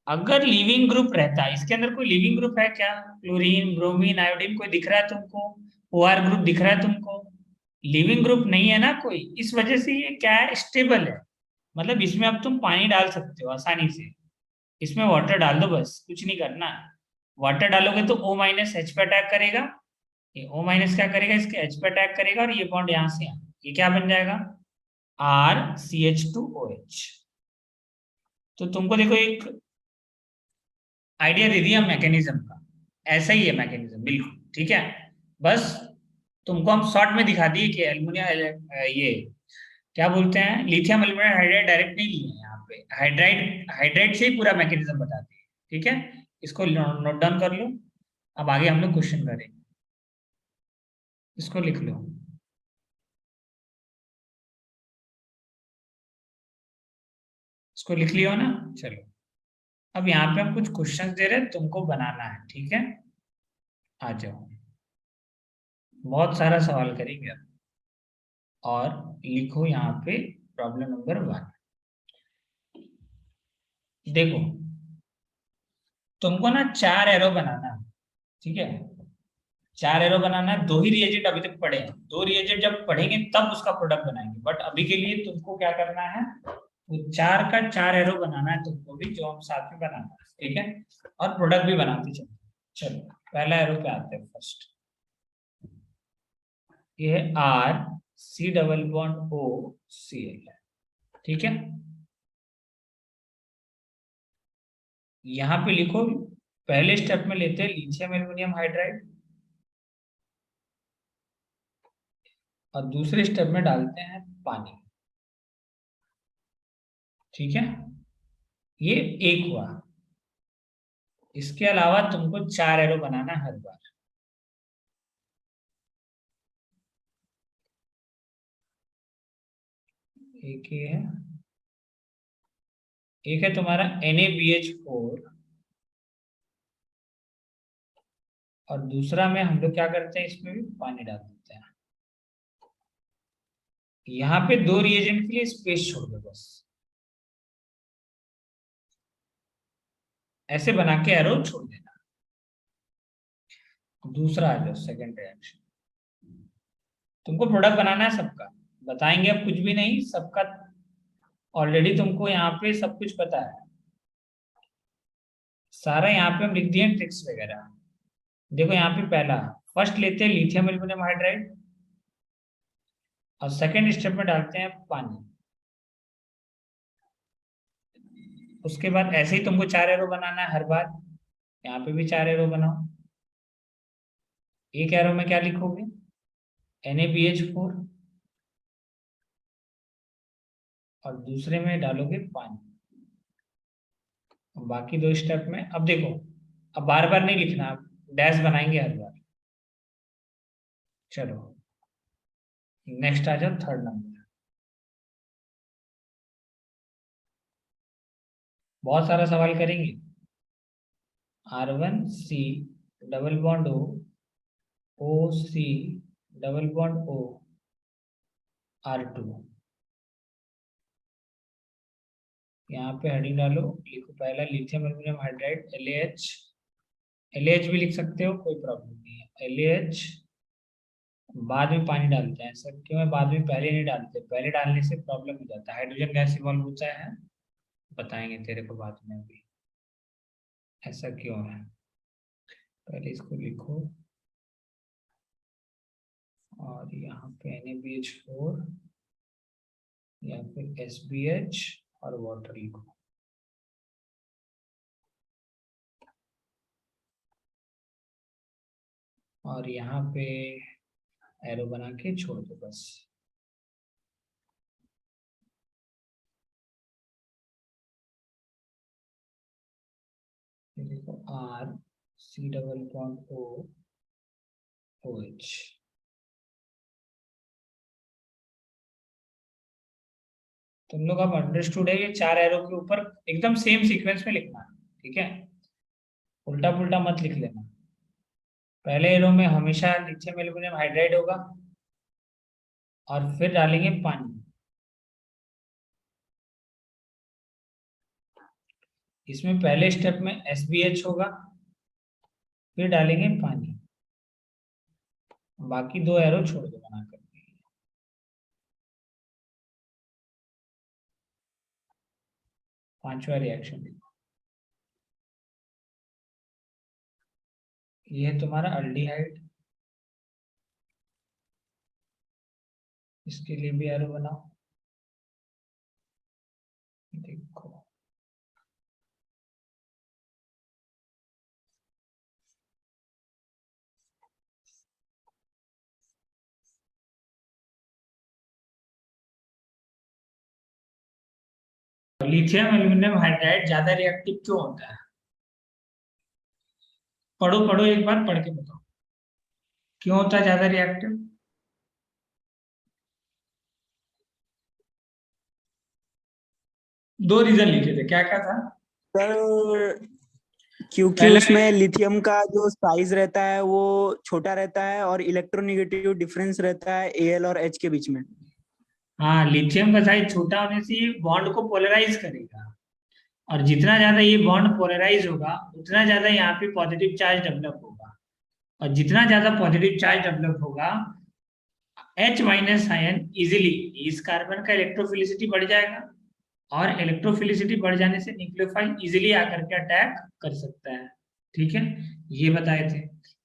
अगर लिविंग ग्रुप रहता है इसके अंदर, कोई लिविंग ग्रुप है क्या, क्लोरीन, ब्रोमीन, आयोडीन कोई दिख रहा है तुमको, OR ग्रुप दिख रहा है तुमको, लिविंग ग्रुप नहीं है ना कोई, इस वजह से ये क्या है, स्टेबल है। मतलब इसमें अब तुम पानी डाल सकते हो आसानी से, इसमें वाटर डाल दो, बस कुछ नहीं करना। वाटर डालोगे तो O- H पे अटैक करेगा, ये O- क्या करेगा, इसके H पे अटैक करेगा, और ये बॉन्ड यहाँ से यहाँ, ये क्या बन जाएगा, RCH2OH। तो तुमको देखो एक आइडिया दे दिया मैकेनिज्म का, ऐसा ही है मैकेनिज्म बिल्कुल, ठीक है। बस तुमको हम शॉर्ट में दिखा दिए कि एल्युमिनियम, ये क्या बोलते हैं, लिथियम एल्यूमिनाइड हाइड्राइड डायरेक्ट नहीं लिए हैं यहाँ पे, हाइड्राइड हाइड्राइड से ही पूरा मैकेनिज्म बताते हैं। ठीक है, इसको नोट डाउन कर लो। अब आगे हम लोग क्वेश्चन करेंगे, इसको लिख लो। इसको लिख लियो ना। चलो, अब यहाँ पे हम कुछ क्वेश्चंस दे रहे हैं, तुमको बनाना है। ठीक है, आ जाओ। बहुत सारा सवाल करेंगे अब। और लिखो यहाँ पे प्रॉब्लम नंबर 1। देखो, तुमको ना 4 एरो बनाना है। ठीक है, 4 एरो बनाना है। 2 ही रिएजेंट अभी तक पढ़े हैं, 2 रिएजेंट जब पढ़ेंगे तब उसका प्रोडक्ट बनाएंगे। बट अभी के लिए तुमको क्या करना है, वो 4 का 4 एरो बनाना है तुमको भी, जो हम साथ में बनाना है। ठीक है, और प्रोडक्ट भी बनाते चलो। चलो, पहला एरो पे आते हैं फर्स्ट। ये है R C double bond O C L है। ठीक है, यहाँ पे लिखो, पहले स्टेप में लेते हैं लिथियम एल्यूमिनियम हाइड्राइड, और दूसरे स्टेप में डालते हैं पानी। ठीक है, ये एक हुआ। इसके अलावा तुमको 4 एरो बनाना है हर बार। एक ये है, एक है तुम्हारा NaBH4, और दूसरा में हम लोग क्या करते हैं, इसमें भी पानी डाल देते हैं। यहाँ पे 2 रिएजेंट के लिए स्पेस छोड़ दो बस, ऐसे बना के एरो छोड़ देना। दूसरा आ जाओ, सेकेंड रिएक्शन। तुमको प्रोडक्ट बनाना है सबका, बताएंगे अब कुछ भी नहीं, सबका ऑलरेडी तुमको यहाँ पे सब कुछ पता है। सारा यहाँ पे हम लिख दिए ट्रिक्स वगैरह। देखो यहाँ पे पहला, फर्स्ट लेते हैं लिथियम एल्यूमिनियम हाइड्राइड, और सेकेंड स्टेप में डालते हैं पानी। उसके बाद ऐसे ही तुमको 4 एरो बनाना है हर बार। यहाँ पे भी 4 एरो बनाओ। एक एरो में क्या लिखोगे, NaBH4, और दूसरे में डालोगे पानी। बाकी 2 स्टेप में अब देखो, अब बार बार नहीं लिखना, अब डैश बनाएंगे हर बार। चलो, नेक्स्ट आ जाओ, थर्ड नंबर। बहुत सारा सवाल करेंगे। R1C double bond OC double bond O R2। यहाँ पे हेडिंग डालो, लिखो पहला lithium aluminium hydride LaH। LaH भी लिख सकते हो, कोई प्रॉब्लम नहीं है। LaH, बाद में पानी डालते हैं। सर क्यों है बाद में, पहले नहीं डालते, पहले डालने से प्रॉब्लम हो जाता है, हाइड्रोजन गैस इवॉल्व होता है। बताएंगे तेरे को बाद में भी ऐसा क्यों है। पहले इसको लिखो, और यहाँ पे NaBH4 या फिर SBH और वाटर लिखो। और यहाँ पे एरो बना के छोड़ दो बस। ये देखो RC डबल बॉन्ड OH। तुम लोग अब अंडरस्टूड है, ये 4 एरो के ऊपर एकदम सेम सीक्वेंस में लिखना है। ठीक है, उल्टा पुल्टा मत लिख लेना। पहले एरो में हमेशा लिथियम एल्यूमिनियम हाइड्राइड होगा, और फिर डालेंगे पानी। इसमें पहले स्टेप में SBH होगा, फिर डालेंगे पानी। बाकी 2 एरो छोड़ दो बना कर। पांचवा रिएक्शन, ये है तुम्हारा अल्डिहाइड। इसके लिए भी एरो बनाओ। देखो, लिथियम एल्यूमिनियम हाइड्राइड ज्यादा रिएक्टिव क्यों होता है? पढ़ो पढ़ो, एक बार पढ़ के बताओ क्यों होता है ज्यादा रिएक्टिव। दो रीजन लिखे थे, क्या क्या था? सर क्योंकि पहले उसमें लिथियम का जो साइज रहता है वो छोटा रहता है और इलेक्ट्रोनेगेटिव डिफरेंस रहता है Al और H के बीच में। हाँ, लिथियम का साइज छोटा होने से ये बॉन्ड को पोलराइज करेगा, और जितना ज्यादा ये बॉन्ड पोलराइज होगा उतना ज्यादा यहाँ पे पॉजिटिव चार्ज डेवलप होगा, और जितना ज्यादा पॉजिटिव चार्ज डेवलप होगा H माइनस आयन इजिली इस कार्बन का इलेक्ट्रोफिलिसिटी बढ़ जाएगा, और इलेक्ट्रोफिलिसिटी बढ़ जाने से न्यूक्लियोफाइल इजिली आकर के अटैक कर सकता है। ठीक है, ये बताए थे।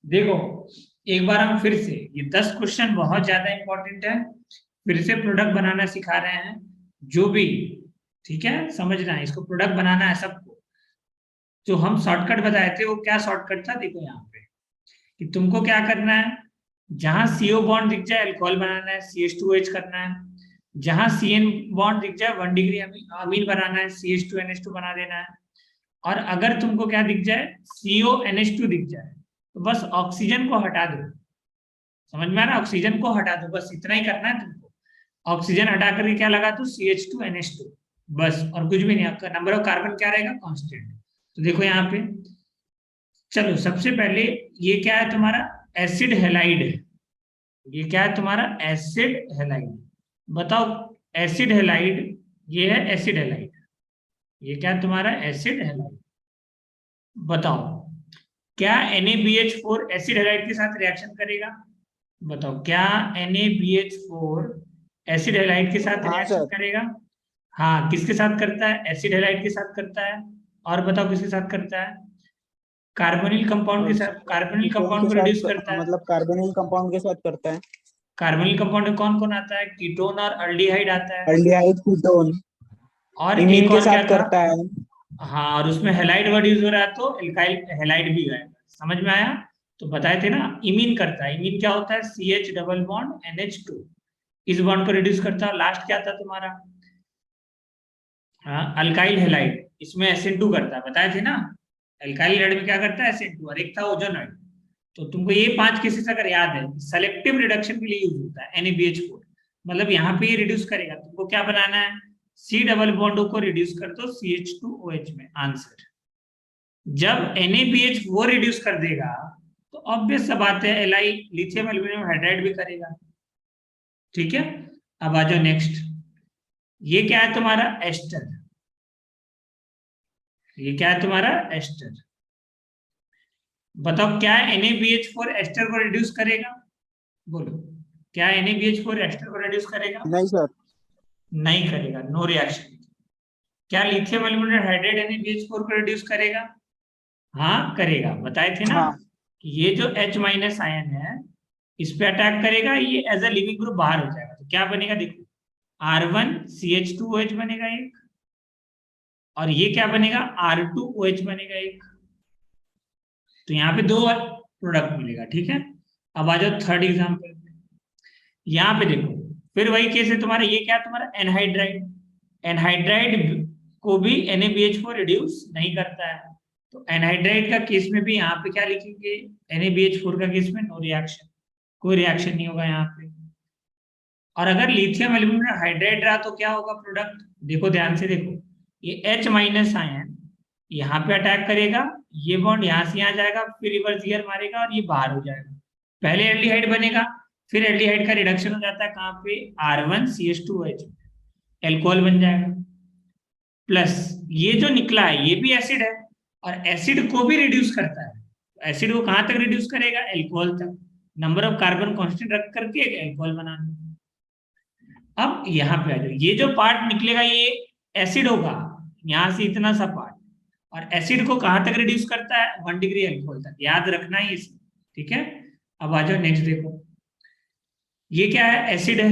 देखो एक बार हम फिर से, ये 10 क्वेश्चन बहुत ज्यादा इंपॉर्टेंट है, फिर से प्रोडक्ट बनाना सिखा रहे हैं जो भी, ठीक है, समझना है इसको, प्रोडक्ट बनाना है सबको। जो हम शॉर्टकट बताए थे वो क्या शॉर्टकट था, देखो यहाँ पे कि तुमको क्या करना है, जहां CO बॉन्ड दिख जाए अल्कोहल बनाना है, CH2OH करना है। जहां CN बॉन्ड दिख जाए 1 डिग्री अमीन बनाना है, CH2NH2 बना देना है। और अगर तुमको क्या दिख जाए, CONH2 दिख जाए, तो बस ऑक्सीजन को हटा दो। समझ में आ रहा है? ऑक्सीजन को हटा दो, बस इतना ही करना है तुमको। ऑक्सीजन हटा करके क्या लगा दो, CH2NH2, बस, और कुछ भी नहीं। आपका नंबर ऑफ कार्बन क्या रहेगा, कांस्टेंट। तो देखो यहाँ पे, चलो सबसे पहले ये क्या है तुम्हारा, एसिड हेलाइड है। ये क्या है तुम्हारा, एसिड हेलाइड। बताओ, एसिड हेलाइड, ये है एसिड हेलाइड, ये क्या है तुम्हारा, एसिड हेलाइड। बताओ क्या NaBH4 एसिड हेलाइड के साथ रिएक्शन करेगा? बताओ क्या NaBH4 एसिड हेलाइड के साथ हाँ रिएक्शन सर। करेगा? हाँ, किसके साथ करता है, एसिड हेलाइड के साथ करता है। और बताओ किसके साथ करता है, कार्बोनिल कंपाउंड के और साथ, कार्बोनिल कीटोन कंपाउंड के को साथ, रिड्यूस करता है। मतलब कार्बोनिल कंपाउंड के साथ करता है। कार्बोनिल कंपाउंड में कौन कौन आता है, कीटोन और अल्डिहाइड आता है। एल्डिहाइड कीटोन और इमीन एक के और क्या साथ था, करता है। हाँ, और उसमें हेलाइड वर्ड यूज हो रहा है तो एल्काइल हेलाइड भी आएगा। समझ में आया? तो बताए थे ना, इमीन करता है। इमीन क्या होता है, CH डबल बॉन्ड NH2, इस बॉन्ड को रिड्यूस करता है। लास्ट क्या था तुम्हारा, हाँ, अल्काइल हेलाइड, इसमें SN2 करता है, बताए थे ना। अल्काइल हेलाइड में क्या करता है, SN2, और एक था ओजोनॉइड। तो तुमको ये 5 केसेस अगर याद है, सेलेक्टिव रिडक्शन के लिए यूज होता है NaBH4। मतलब यहाँ पे ये रिड्यूस करेगा, तुमको क्या बनाना है, C डबल बॉन्ड को रिड्यूस कर दो CH2OH में, आंसर। जब NaBH4 रिड्यूस कर देगा तो ऑब्वियस सा बात है Li लिथियम एल्यूमिनियम हाइड्राइड भी करेगा। ठीक है, अब आ जाओ नेक्स्ट। ये क्या है तुम्हारा, एस्टर। ये क्या है तुम्हारा, एस्टर। बताओ क्या NaBH4 एस्टर को रिड्यूस करेगा? बोलो, क्या NaBH4 एस्टर को रिड्यूस करेगा? नहीं सर। नहीं करेगा, नो रिएक्शन। क्या लिथियम एल्यूमिनेट हाइड्राइड NaBH4 को रिड्यूस करेगा? हाँ करेगा, बताए थे ना हाँ कि ये जो H माइनस आयन है इस पे अटैक करेगा, ये एज अ लिविंग ग्रुप बाहर हो जाएगा। तो क्या बनेगा, देखो, R1CH2OH बनेगा एक, और ये क्या बनेगा, R2OH बनेगा एक। तो यहाँ पे 2 प्रोडक्ट मिलेगा। ठीक है, अब आ जाओ थर्ड एग्जाम्पल पे। यहाँ पे देखो, फिर वही केस है तुम्हारा, ये क्या है तुम्हारा, एनहाइड्राइड। एनहाइड्राइड को भी NaBH4 रिड्यूस नहीं करता है। तो एनहाइड्राइड का केस में भी यहाँ पे क्या लिखेंगे, NaBH4 का केस में नो रिएक्शन, कोई रिएक्शन नहीं होगा यहाँ पे। और अगर लिथियम एल्यूमिनियम हाइड्राइड रहा तो क्या होगा प्रोडक्ट, देखो ध्यान से देखो, ये H माइनस आयन यहाँ पे अटैक करेगा, ये बॉन्ड यहाँ से यहाँ जाएगा, फिर रिवर्स गियर मारेगा और ये बाहर हो जाएगा। पहले एल्डिहाइड बनेगा, फिर एल्डिहाइड का रिडक्शन हो जाता है कहाँ पे, R1CH2OH, एल्कोहल बन जाएगा। प्लस ये जो निकला है ये भी एसिड है, और एसिड को भी रिड्यूस करता है। एसिड को कहां तक रिड्यूस करेगा, एल्कोहल तक। नंबर ऑफ कार्बन कांस्टेंट रख करके एक एल्कोहल बनाना। अब यहाँ पे आ जाओ, ये जो पार्ट निकलेगा ये एसिड होगा, यहां से इतना सा पार्ट, और एसिड को कहां तक रिड्यूस करता है, 1 डिग्री एल्कोहल तक, याद रखना है इसे। ठीक है, अब आ जाओ नेक्स्ट देखो, ये क्या है, एसिड है,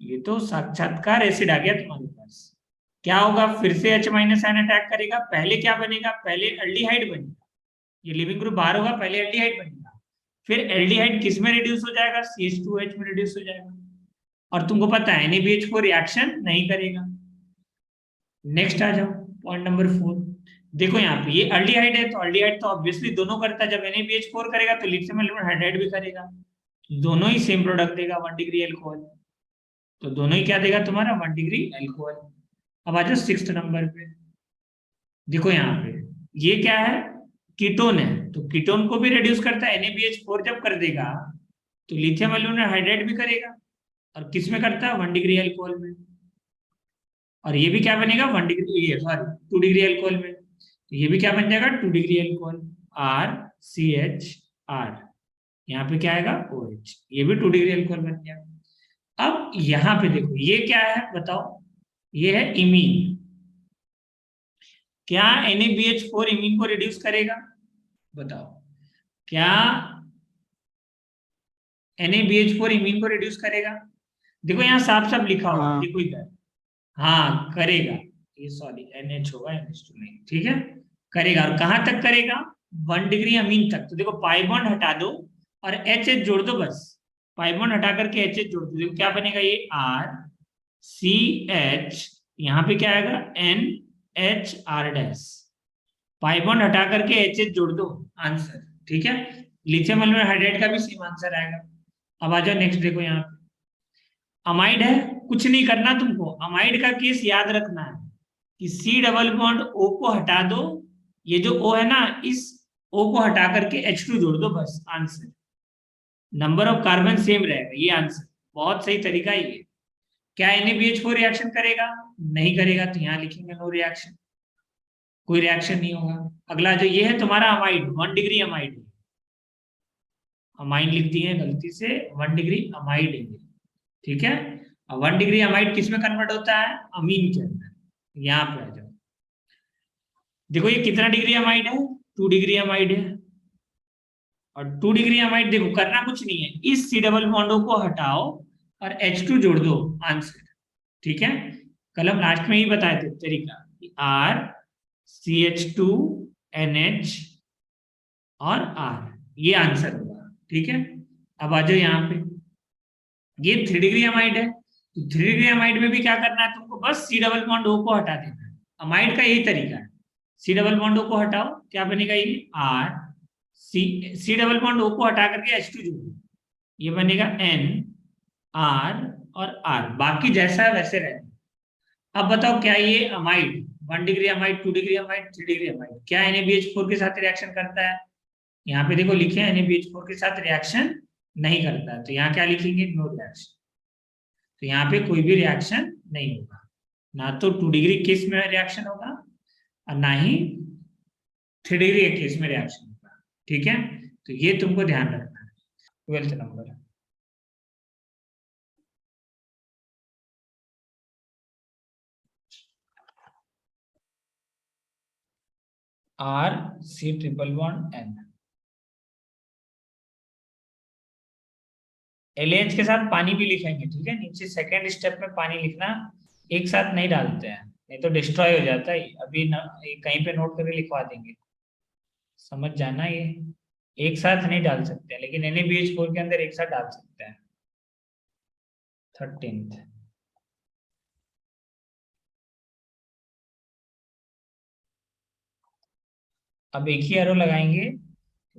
ये तो साक्षात्कार एसिड आ गया तुम्हारे पास। क्या होगा, फिर से H माइनस आयन अटैक करेगा, पहले क्या बनेगा, पहले एल्डिहाइड बनेगा, ये लिविंग ग्रुप बाहर होगा, पहले एल्डिहाइड बनेगा, फिर एल्डिहाइड किस में रिड्यूस हो जाएगा, CH2OH में रिड्यूस हो जाएगा। और तुमको पता है NaBH4 रिएक्शन नहीं करेगा। नेक्स्ट आ जाओ, पॉइंट नंबर 4। देखो यहाँ पे ये अल्डिहाइड है, तो अल्डिहाइड तो ऑब्वियसली दोनों करता है। जब NaBH4 करेगा तो लिथियम एल्यूमिनेट हाइड्राइड भी करेगा, दोनों ही सेम प्रोडक्ट देगा, 1 डिग्री एल्कोहल। तो दोनों ही क्या देगा तुम्हारा, 1 डिग्री एल्कोहल। अब आ जाओ 6th नंबर पे। देखो यहाँ पे ये क्या है, कीटोन है, तो कीटोन को भी रिड्यूस करता है। NaBH4 जब कर देगा तो लिथियम एल्यूमिनेट हाइड्राइड भी करेगा, और किस में करता है, 1 डिग्री एल्कोहल में। और ये भी क्या बनेगा, 1 डिग्री, ये सॉरी 2 डिग्री एल्कोहल में। तो ये भी क्या बन जाएगा, 2 डिग्री एल्कोहल, RCH। यहाँ पे क्या आएगा, OH, ये भी 2 डिग्री एल्कोहल बन गया। अब यहाँ पे देखो ये क्या है बताओ, ये है इमीन। क्या NaBH4 इमीन को रिड्यूस करेगा, बताओ, क्या NaBH4 इमीन को रिड्यूस करेगा? देखो यहाँ साफ साफ लिखा होगा, हाँ। देखो इधर, हाँ करेगा। ये सॉरी NH होगा, NH2 नहीं, ठीक है, करेगा। और कहां तक करेगा, 1 डिग्री अमीन तक। तो देखो पाई बॉन्ड हटा दो और HH जोड़ दो बस, पाई बॉन्ड हटा करके HH जोड़ दो, देखो क्या बनेगा, ये RCH, यहाँ पे क्या आएगा, NHR डैश। पाई बॉन्ड हटा करके HH जोड़ दो, आंसर, ठीक है। लिथियम एल्यूमिनेट हाइड्राइड का भी सेम आंसर आएगा। अब आ जाओ नेक्स्ट, देखो यहाँ अमाइड है, कुछ नहीं करना तुमको, अमाइड का केस याद रखना है कि C डबल बॉन्ड O को हटा दो, ये जो O है ना, इस O को हटा करके H2 जोड़ दो, बस answer. Number of carbon same रहेगा, ये आंसर, बहुत सही तरीका है ये। क्या NaBH4 रिएक्शन करेगा, नहीं करेगा, तो यहाँ लिखेंगे नो रिएक्शन, कोई रिएक्शन नहीं होगा। अगला जो ये है तुम्हारा अमाइड, 1 डिग्री अमाइड, अमाइन लिख दिए गलती से, 1 डिग्री अमाइड है ये, ठीक है। 1 डिग्री अमाइड किस में कन्वर्ट होता है, अमीन के अंदर। यहाँ पे आ जाओ, देखो ये कितना डिग्री अमाइड है, 2 डिग्री अमाइड है। और 2 डिग्री अमाइड देखो करना कुछ नहीं है, इस C डबल बॉन्डो को हटाओ और H2 जोड़ दो, आंसर, ठीक है। कल हम लास्ट में ही बताए थे तरीका, RCH2NH और R, ये आंसर होगा, ठीक है। अब आ जाओ यहाँ पे, ये 3 डिग्री अमाइड है, तो 3 डिग्री अमाइड में भी क्या करना है तुमको, बस C डबल बॉन्ड O को हटा देना है। अमाइड का यही तरीका है, C डबल बॉन्ड O को हटाओ, क्या बनेगा, ये C डबल बॉन्ड O को हटा करके H2 जोड़ो, ये बनेगा NR और R, बाकी जैसा है वैसे रहेगा। अब बताओ क्या ये amide, 1 degree amide, 2 degree amide, 3 degree amide, क्या NaBH4 के साथ रिएक्शन करता है? यहाँ पे देखो लिखे हैं NaBH4 के साथ रिएक्शन नहीं करता है, तो यहाँ क्या लिखेंगे, नो रिएक्शन। तो यहाँ पे कोई भी रिएक्शन नहीं होगा, ना तो 2 डिग्री केस में रिएक्शन होगा और ना ही 3 डिग्री के केस में रिएक्शन होगा, ठीक है। तो ये तुमको ध्यान रखना है। 12th number, RC triple bond N, LH के साथ पानी भी लिखेंगे, ठीक है, नीचे सेकेंड स्टेप में पानी लिखना, एक साथ नहीं डालते हैं, नहीं तो डिस्ट्रॉय हो जाता है। अभी न, कहीं पे नोट करके लिखवा देंगे, समझ जाना ये, एक साथ नहीं डाल सकते हैं, लेकिन NaBH4 के अंदर एक साथ डाल सकते हैं। 13th, अब एक ही एरो लगाएंगे,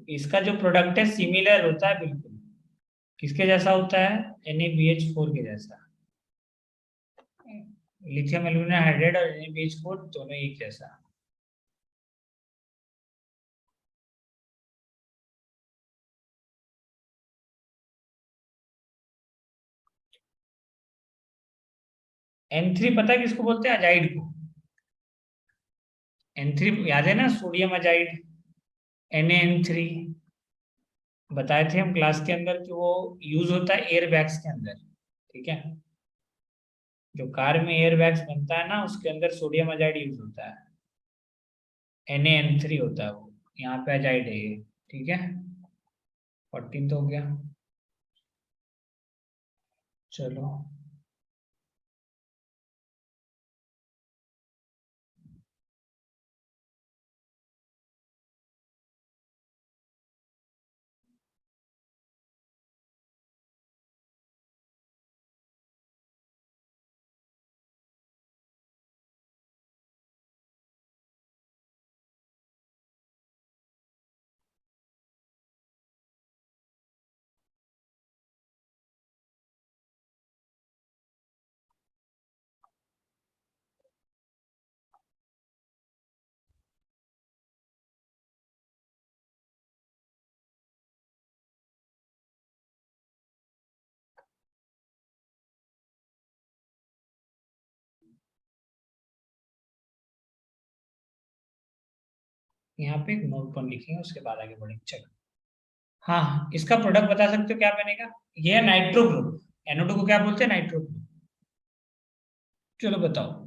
इसका जो प्रोडक्ट है सिमिलर होता है बिल्कुल, किसके जैसा होता है, NaBH4 के जैसा, लिथियम एल्यूमिनेट हाइड्राइड और NaBH4 दोनों एक जैसा। N3 पता है किसको बोलते हैं, अजाइड को। N3 याद है ना, सोडियम अजाइड, NaN3, बताए थे हम क्लास के अंदर कि वो यूज होता है एयर बैग्स के अंदर, ठीक है। जो कार में एयर बैग्स बनता है ना, उसके अंदर सोडियम अजाइड यूज होता है, NaN3 होता है वो, यहाँ पे अजाइड है ये, ठीक है। 14 तो हो गया, चलो। यहाँ पे एक नोट पॉइंट लिखेंगे, उसके बाद आगे बढ़ेंगे। चलो, हाँ, इसका प्रोडक्ट बता सकते हो क्या बनेगा? ये है नाइट्रो ग्रुप। NO2 को क्या बोलते हैं? Nitro group. चलो बताओ।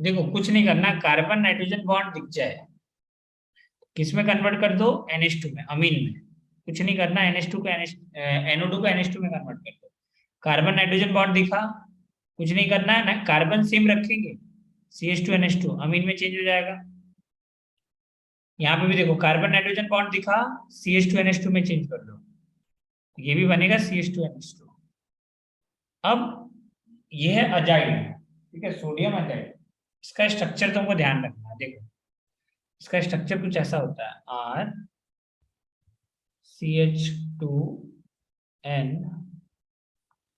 देखो कुछ नहीं करना, कार्बन नाइट्रोजन बॉन्ड दिख जाए किसमें कन्वर्ट कर दो? NH2 में, अमीन में। कुछ नहीं करना, NH2 को NO2 को NH2 में कन्वर्ट कर दो। कार्बन नाइट्रोजन बॉन्ड दिखा, कुछ नहीं करना है ना, कार्बन सेम रखेंगे, CH2NH2 अमीन में चेंज हो जाएगा। यहाँ पे भी देखो कार्बन नाइट्रोजन बॉन्ड दिखा, CH2NH2 में चेंज कर दो, ये भी बनेगा CH2NH2। अब ये है अजाइड, ठीक है, सोडियम अजाइड। इसका स्ट्रक्चर तुमको ध्यान रखना है। देखो इसका स्ट्रक्चर कुछ ऐसा होता है, RCH2N,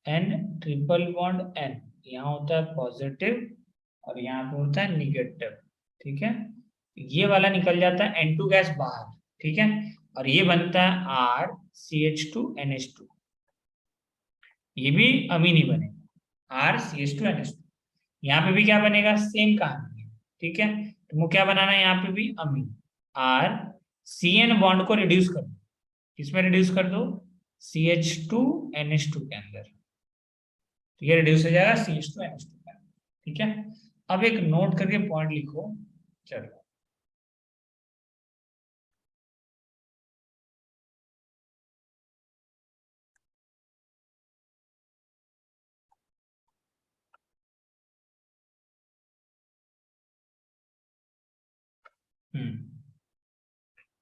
N triple bond N, यहाँ होता है पॉजिटिव और यहाँ पे होता है निगेटिव, ठीक है। ये वाला निकल जाता है N2 गैस बाहर, ठीक है, और ये बनता है RCH2NH2। ये भी अमीन ही बनेगा, RCH2NH2। यहाँ पे भी क्या बनेगा? सेम कहानी है, ठीक है। तुमको क्या बनाना है? यहाँ पे भी अमीन, R CN बॉन्ड को रिड्यूस कर दो, किसमें रिड्यूस कर दो? CH2NH2 के अंदर, तो ये रिड्यूस हो जाएगा CH2NH2 के अंदर, ठीक है। अब एक नोट करके पॉइंट लिखो। चलो,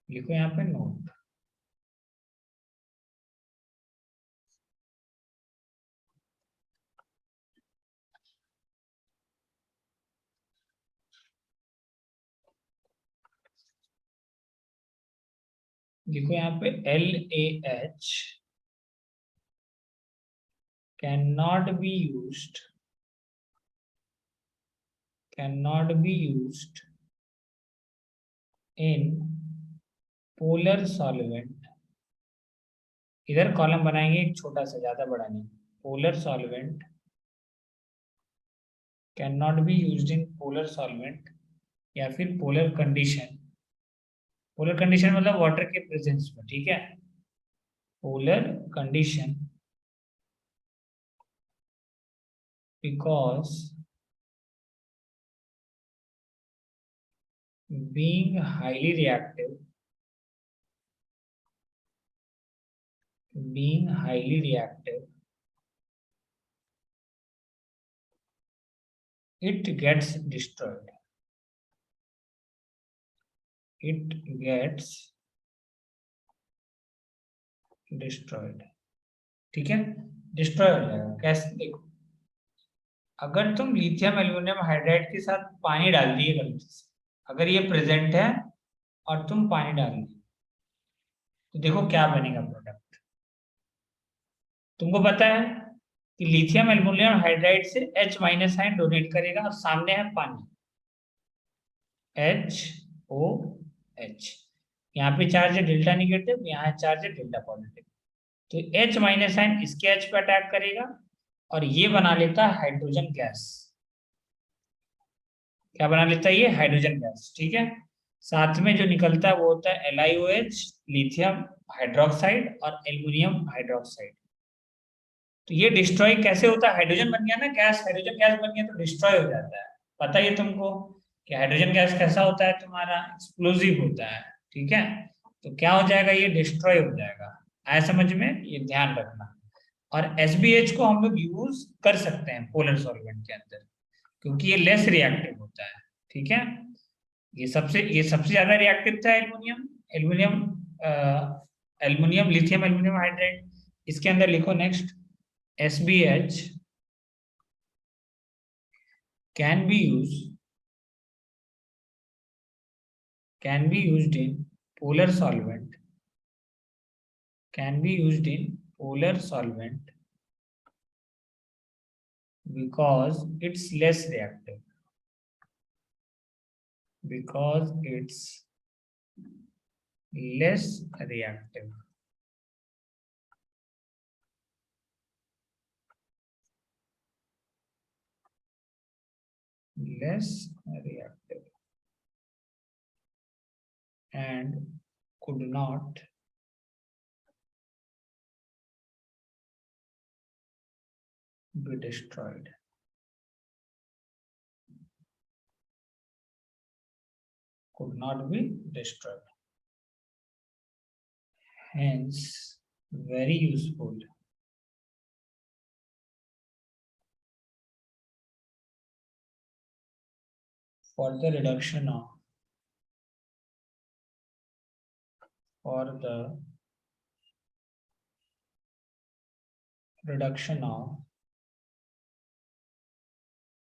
लिखो यहाँ पे नोट। लिखो यहाँ पे LAH cannot be used, cannot be used in polar solvent। इधर कॉलम बनाएंगे एक छोटा सा, ज्यादा बड़ा नहीं। Polar solvent can not be used in polar solvent, या फिर पोलर कंडीशन। पोलर कंडीशन मतलब वाटर के प्रेजेंस में, ठीक है। Polar condition because being highly reactive, being highly reactive, it gets destroyed, it gets destroyed, ठीक है। डिस्ट्रॉय हो जाएगा कैसे? देखो, अगर तुम लिथियम एल्यूमिनियम हाइड्राइड के साथ पानी डाल दिए गलती से, अगर ये प्रेजेंट है और तुम पानी डाल दिए, तो देखो क्या बनेगा प्रोडक्ट। तुमको पता है कि लिथियम एल्यूमिनियम हाइड्राइड से H- आयन डोनेट करेगा और सामने है पानी, HOH। यहाँ पे चार्ज है डेल्टा निगेटिव, यहाँ चार्ज है डेल्टा पॉजिटिव, तो H- आयन इसके H पे अटैक करेगा और ये बना लेता है हाइड्रोजन गैस। क्या बना लेता है? ये हाइड्रोजन गैस, ठीक है। साथ में जो निकलता है वो होता है LiOH, लिथियम हाइड्रोक्साइड और एल्यूमिनियम हाइड्रोक्साइड। तो ये डिस्ट्रॉय कैसे होता है? हाइड्रोजन बन गया ना गैस, हाइड्रोजन गैस बन गया तो डिस्ट्रॉय हो जाता है। पता ही है तुमको कि हाइड्रोजन गैस कैसा होता है? तुम्हारा एक्सप्लोजिव होता है, ठीक है। तो क्या हो जाएगा? ये डिस्ट्रॉय हो जाएगा। आया समझ में? ये ध्यान रखना। और SBH को हम लोग यूज कर सकते हैं पोलर सॉल्वेंट के अंदर, क्योंकि ये लेस रिएक्टिव होता है, ठीक है। ये सबसे ज्यादा रिएक्टिव था aluminium, aluminium aluminium lithium aluminium hydride. इसके अंदर लिखो next, SBH can be used, can be used in polar solvent, can be used in polar solvent because it's less reactive, because it's less reactive, less reactive and could not be destroyed. Could not be destroyed. Hence, very useful for the reduction of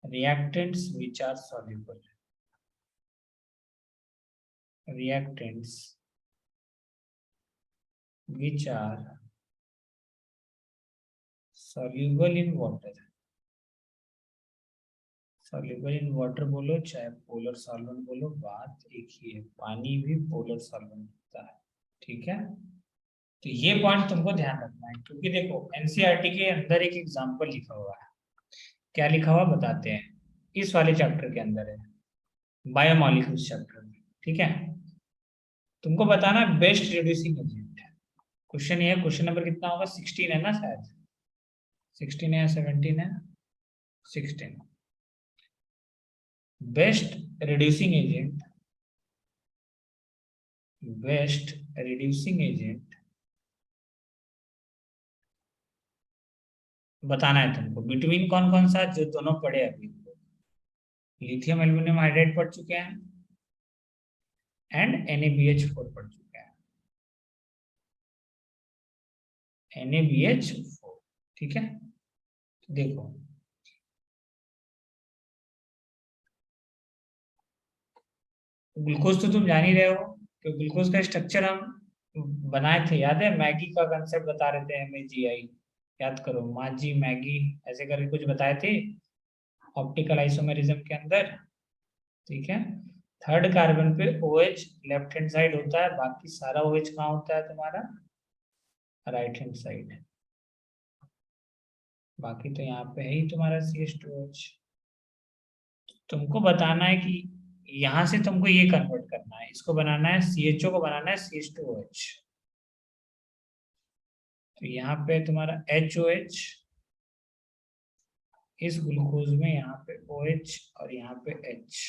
reactants which are soluble. Reactants which are soluble in water. Soluble in water बोलो चाहे polar solvent बोलो, बात एक ही है, पानी भी polar solvent होता है, ठीक है। तो ये पॉइंट तुमको ध्यान रखना है, क्योंकि देखो एनसीईआरटी के अंदर एक एग्जांपल लिखा हुआ है। क्या लिखा हुआ बताते हैं, इस वाले चैप्टर के अंदर है, बायोमॉलिक्यूल्स चैप्टर में, ठीक है। तुमको बताना बेस्ट रिड्यूसिंग एजेंट। क्वेश्चन ये है, क्वेश्चन नंबर कितना होगा, 16 है ना शायद, 16 है या 17 है, 16। Best reducing agent, best reducing agent बताना है तुमको। बिटवीन कौन कौन सा, जो दोनों पढ़े अभी, लिथियम एल्यूमिनियम हाइड्राइड पढ़ चुके हैं एंड NaBH4 पढ़ चुके हैं, NaBH4, ठीक है। तो देखो ग्लूकोज तो तुम जान ही रहे हो, कि ग्लूकोज का स्ट्रक्चर हम बनाए थे, याद है, मैगी का कंसेप्ट बता रहे थे, MAGI, याद करो, माजी मैगी ऐसे करके कुछ बताए थे ऑप्टिकल आइसोमेरिज्म के अंदर, ठीक है। थर्ड कार्बन पे OH लेफ्ट हैंड साइड होता है, बाकी सारा OH कहाँ होता है तुम्हारा, राइट हैंड साइड। बाकी तो यहाँ पे है ही तुम्हारा CH2OH। तुमको बताना है कि यहां से तुमको ये कन्वर्ट करना है, इसको बनाना है, CHO को बनाना है CH2OH। तो यहाँ पे तुम्हारा HOH, इस ग्लूकोज में यहाँ पे OH और यहाँ पे H।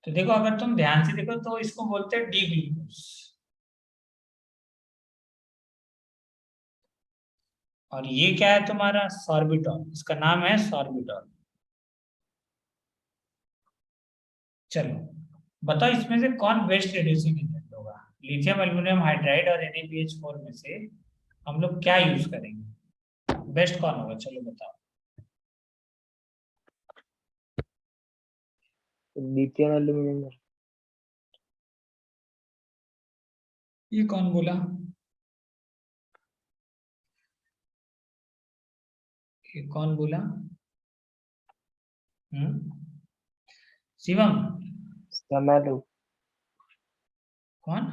तो देखो अगर तुम ध्यान से देखो तो इसको बोलते हैं डी ग्लूकोज, और ये क्या है तुम्हारा, सॉर्बिटॉल, इसका नाम है सॉर्बिटॉल। चलो बताओ इसमें से कौन बेस्ट रिड्यूसिंग एजेंट होगा, लिथियम एल्यूमिनियम हाइड्राइड और NaBH4 में से हम लोग क्या यूज करेंगे, बेस्ट कौन होगा, चलो बताओ। Lithium aluminium. ये कौन बोला, ये कौन बोला, शिवम, समैलो, कौन,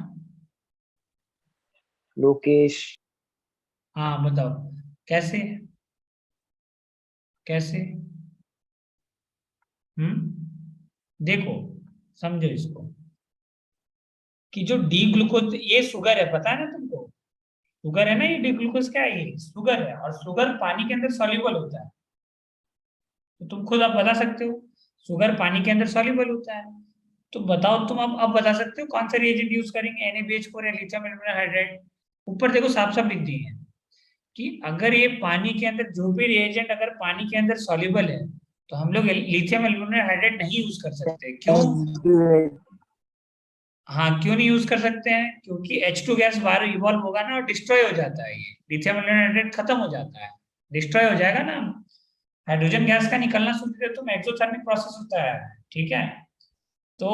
लोकेश। हाँ बताओ कैसे, कैसे, देखो समझो इसको, कि जो डी ग्लूकोज, ये शुगर है, पता है ना तुमको, शुगर है ना, ये डी ग्लूकोज क्या है, ये शुगर है, और शुगर पानी के अंदर सॉल्युबल होता है। तो तुम खुद आप बता सकते हो, शुगर पानी के अंदर सॉल्युबल होता है। तो बताओ तुम अब बता सकते हो कौन सा रिएजेंट यूज करेंगे, NaBH4 या लिथियम एल्यूमिनियम हाइड्राइड। ऊपर देखो साफ साफ लिख दिए हैं कि अगर ये पानी के अंदर, जो भी रिएजेंट अगर पानी के अंदर सॉल्युबल है, तो हम लोग लिथियम एल्यूमिनियम हाइड्राइड नहीं यूज कर सकते। क्यों, हाँ क्यों नहीं यूज कर सकते हैं, क्योंकि H2 गैस बाहर इवॉल्व होगा ना और डिस्ट्रॉय हो जाता है, ये लिथियम एल्यूमिनियम हाइड्राइड खत्म हो जाता है, डिस्ट्रॉय हो जाएगा ना, हाइड्रोजन गैस का निकलना शुरू कर तो एक्सोथर्मिक प्रोसेस होता है, ठीक है। तो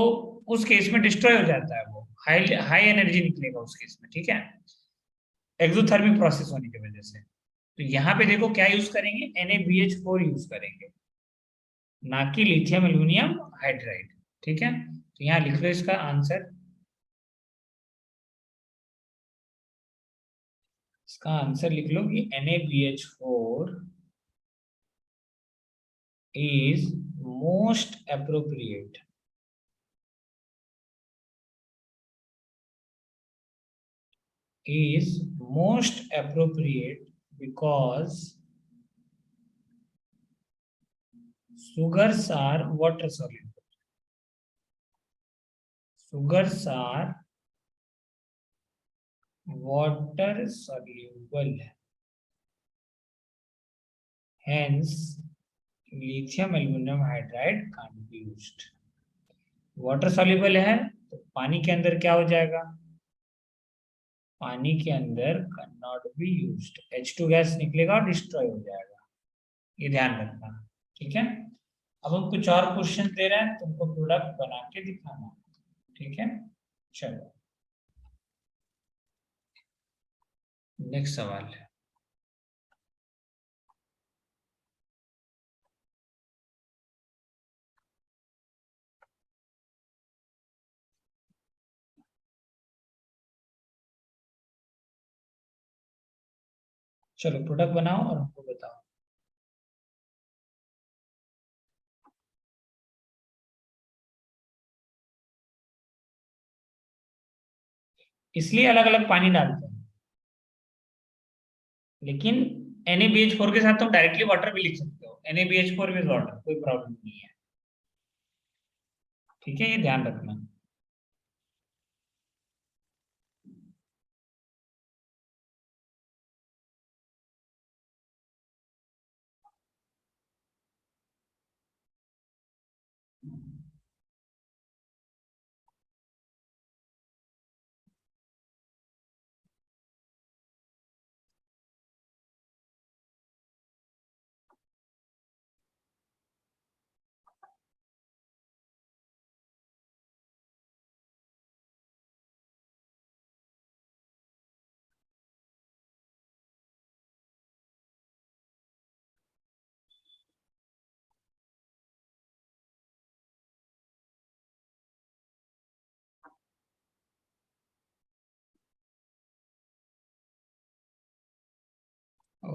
उस केस में डिस्ट्रॉय हो जाता है, वो हाई हाई एनर्जी निकलेगा उस केस में, ठीक है, एक्सोथर्मिक प्रोसेस होने की वजह से। तो यहाँ पे देखो क्या यूज करेंगे, NaBH4 यूज करेंगे, ना कि लिथियम एल्यूमिनियम हाइड्राइड, ठीक है। तो यहाँ लिख लो इसका आंसर, इसका आंसर लिख लो कि NaBH4 is most appropriate. Is most appropriate because sugars are water soluble. Sugars are water soluble. Hence, lithium aluminum hydride can't be used. Water soluble है तो पानी के अंदर क्या हो जाएगा? पानी के अंदर can not be used, H2 gas निकलेगा और डिस्ट्रॉय हो जाएगा। ये ध्यान रखना, ठीक है। अब हम कुछ और क्वेश्चन दे रहे हैं, तुमको प्रोडक्ट बना के दिखाना, ठीक है। चलो नेक्स्ट सवाल है। चलो प्रोडक्ट बनाओ और हमको बताओ। इसलिए अलग अलग पानी डालते हैं, लेकिन NaBH4 के साथ तुम डायरेक्टली वाटर भी लिख सकते हो, NaBH4 विद वाटर, कोई प्रॉब्लम नहीं है, ठीक है। ये ध्यान रखना। ओ,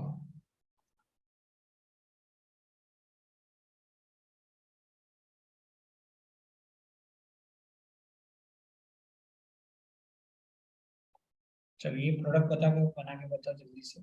चलिए प्रोडक्ट बना के बताओ जल्दी से।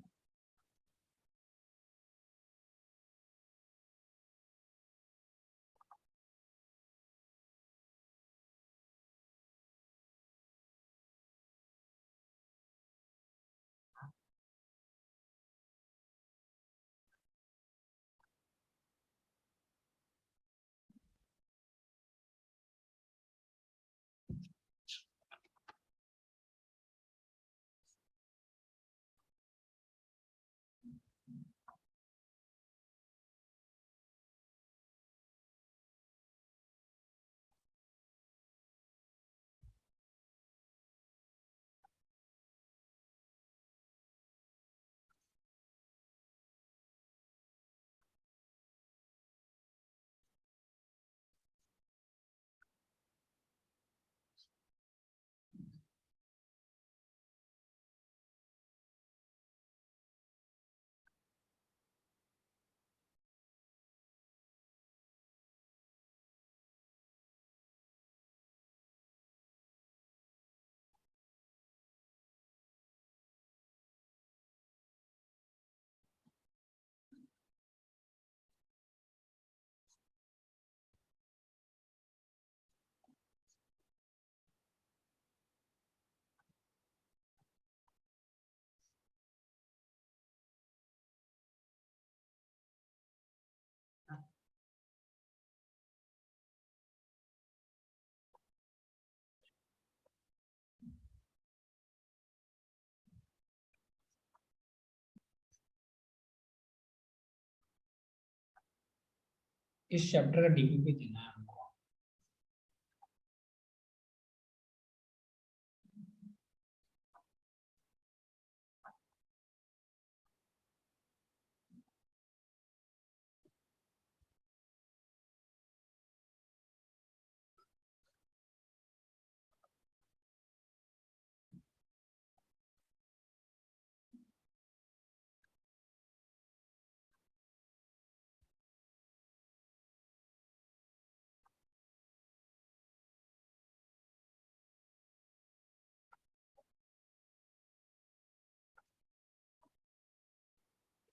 इस चैप्टर का DPP देना है हमको।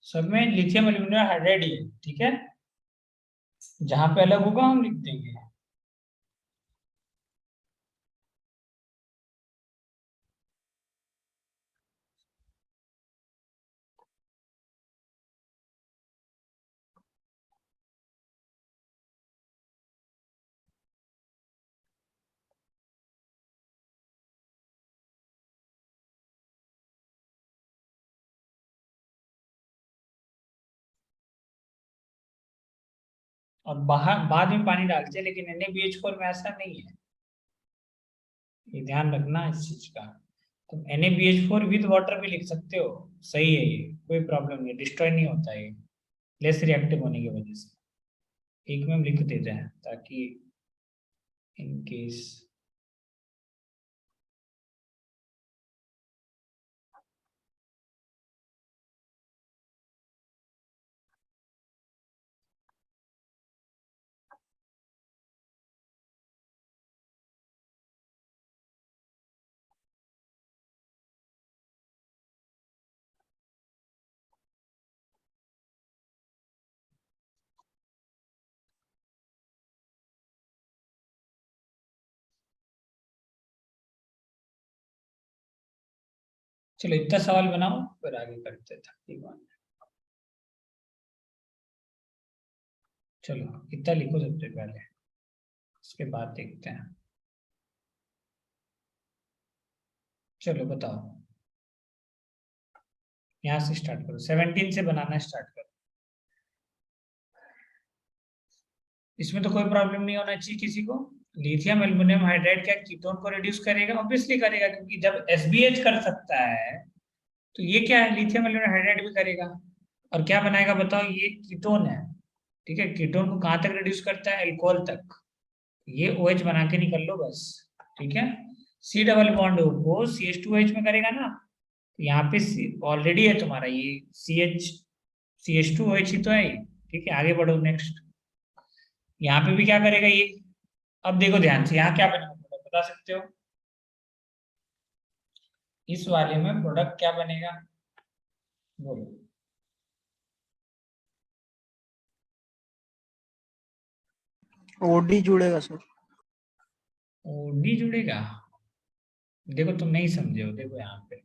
सब में लिथियम एल्यूमिनियम हाइड्राइड ही है, ठीक है। जहां पे अलग होगा हम लिख देंगे। और बाहर बाद में पानी डालते हैं, लेकिन NaBH4 में ऐसा नहीं है, ये ध्यान रखना इस चीज का। तुम NaBH4 विद वाटर भी लिख सकते हो, सही है, ये कोई प्रॉब्लम नहीं, डिस्ट्रॉय नहीं होता है, लेस रिएक्टिव होने की वजह से। एक में हम लिख देते हैं ताकि इन केस। चलो इतना सवाल बनाओ, फिर आगे करते थे। चलो इतना लिखो सबसे पहले, उसके बाद देखते हैं। चलो बताओ, यहाँ से स्टार्ट करो, 17 से बनाना स्टार्ट करो। इसमें तो कोई प्रॉब्लम नहीं होना चाहिए किसी को। लिथियम एल्युमिनियम हाइड्राइड क्या कीटोन को रिड्यूस करेगा? ऑब्वियसली करेगा, क्योंकि जब SBH कर सकता है तो ये क्या है, लिथियम एल्युमिनियम हाइड्राइड भी करेगा। और क्या बनाएगा बताओ, ये कीटोन है, ठीक है। कीटोन को कहाँ तक रिड्यूस करता है? अल्कोहल तक। ये OH बना के निकल लो बस, ठीक है। C डबल बॉन्ड को CH2OH में करेगा ना, तो यहाँ पे ऑलरेडी है तुम्हारा ये CH2OH ही तो है ये, ठीक है। आगे बढ़ो नेक्स्ट, यहाँ पे भी क्या करेगा ये। अब देखो ध्यान से, यहाँ क्या बनेगा बता सकते हो? इस वाले में प्रोडक्ट क्या बनेगा, बोलो। ओडी जुड़ेगा सर। OD जुड़ेगा? देखो तुम नहीं समझे हो, देखो यहाँ पे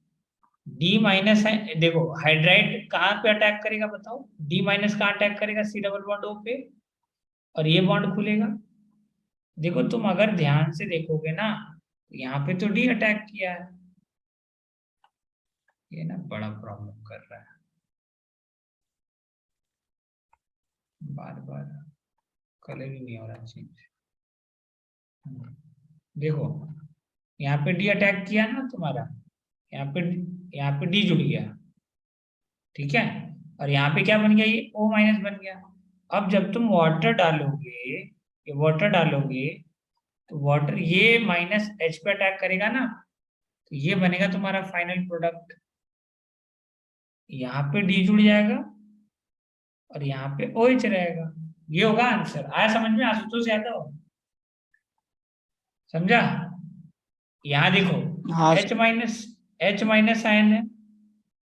D माइनस है, देखो हाइड्राइड कहाँ पे अटैक करेगा बताओ? D माइनस कहाँ अटैक करेगा? C डबल बॉन्ड O पे, और ये बॉन्ड खुलेगा। देखो तुम अगर ध्यान से देखोगे ना, यहाँ पे तो D अटैक किया है, ये ना बड़ा प्रॉब्लम कर रहा है बार बार, कलर ही नहीं हो रहा चेंज। देखो यहाँ पे D अटैक किया ना तुम्हारा, यहाँ पे यहाँ पे D जुड़ गया, ठीक है। और यहाँ पे क्या बन गया, ये O माइनस बन गया। अब जब तुम वाटर डालोगे, ये वाटर डालोगे, तो वाटर ये माइनस H पे अटैक करेगा ना, तो ये बनेगा तुम्हारा फाइनल प्रोडक्ट। यहाँ पे D जुड़ जाएगा और यहाँ पे OH रहेगा। ये होगा आंसर। आया समझ में आशुतोष यादव? समझा? यहाँ देखो हाँ H माइनस आयन है,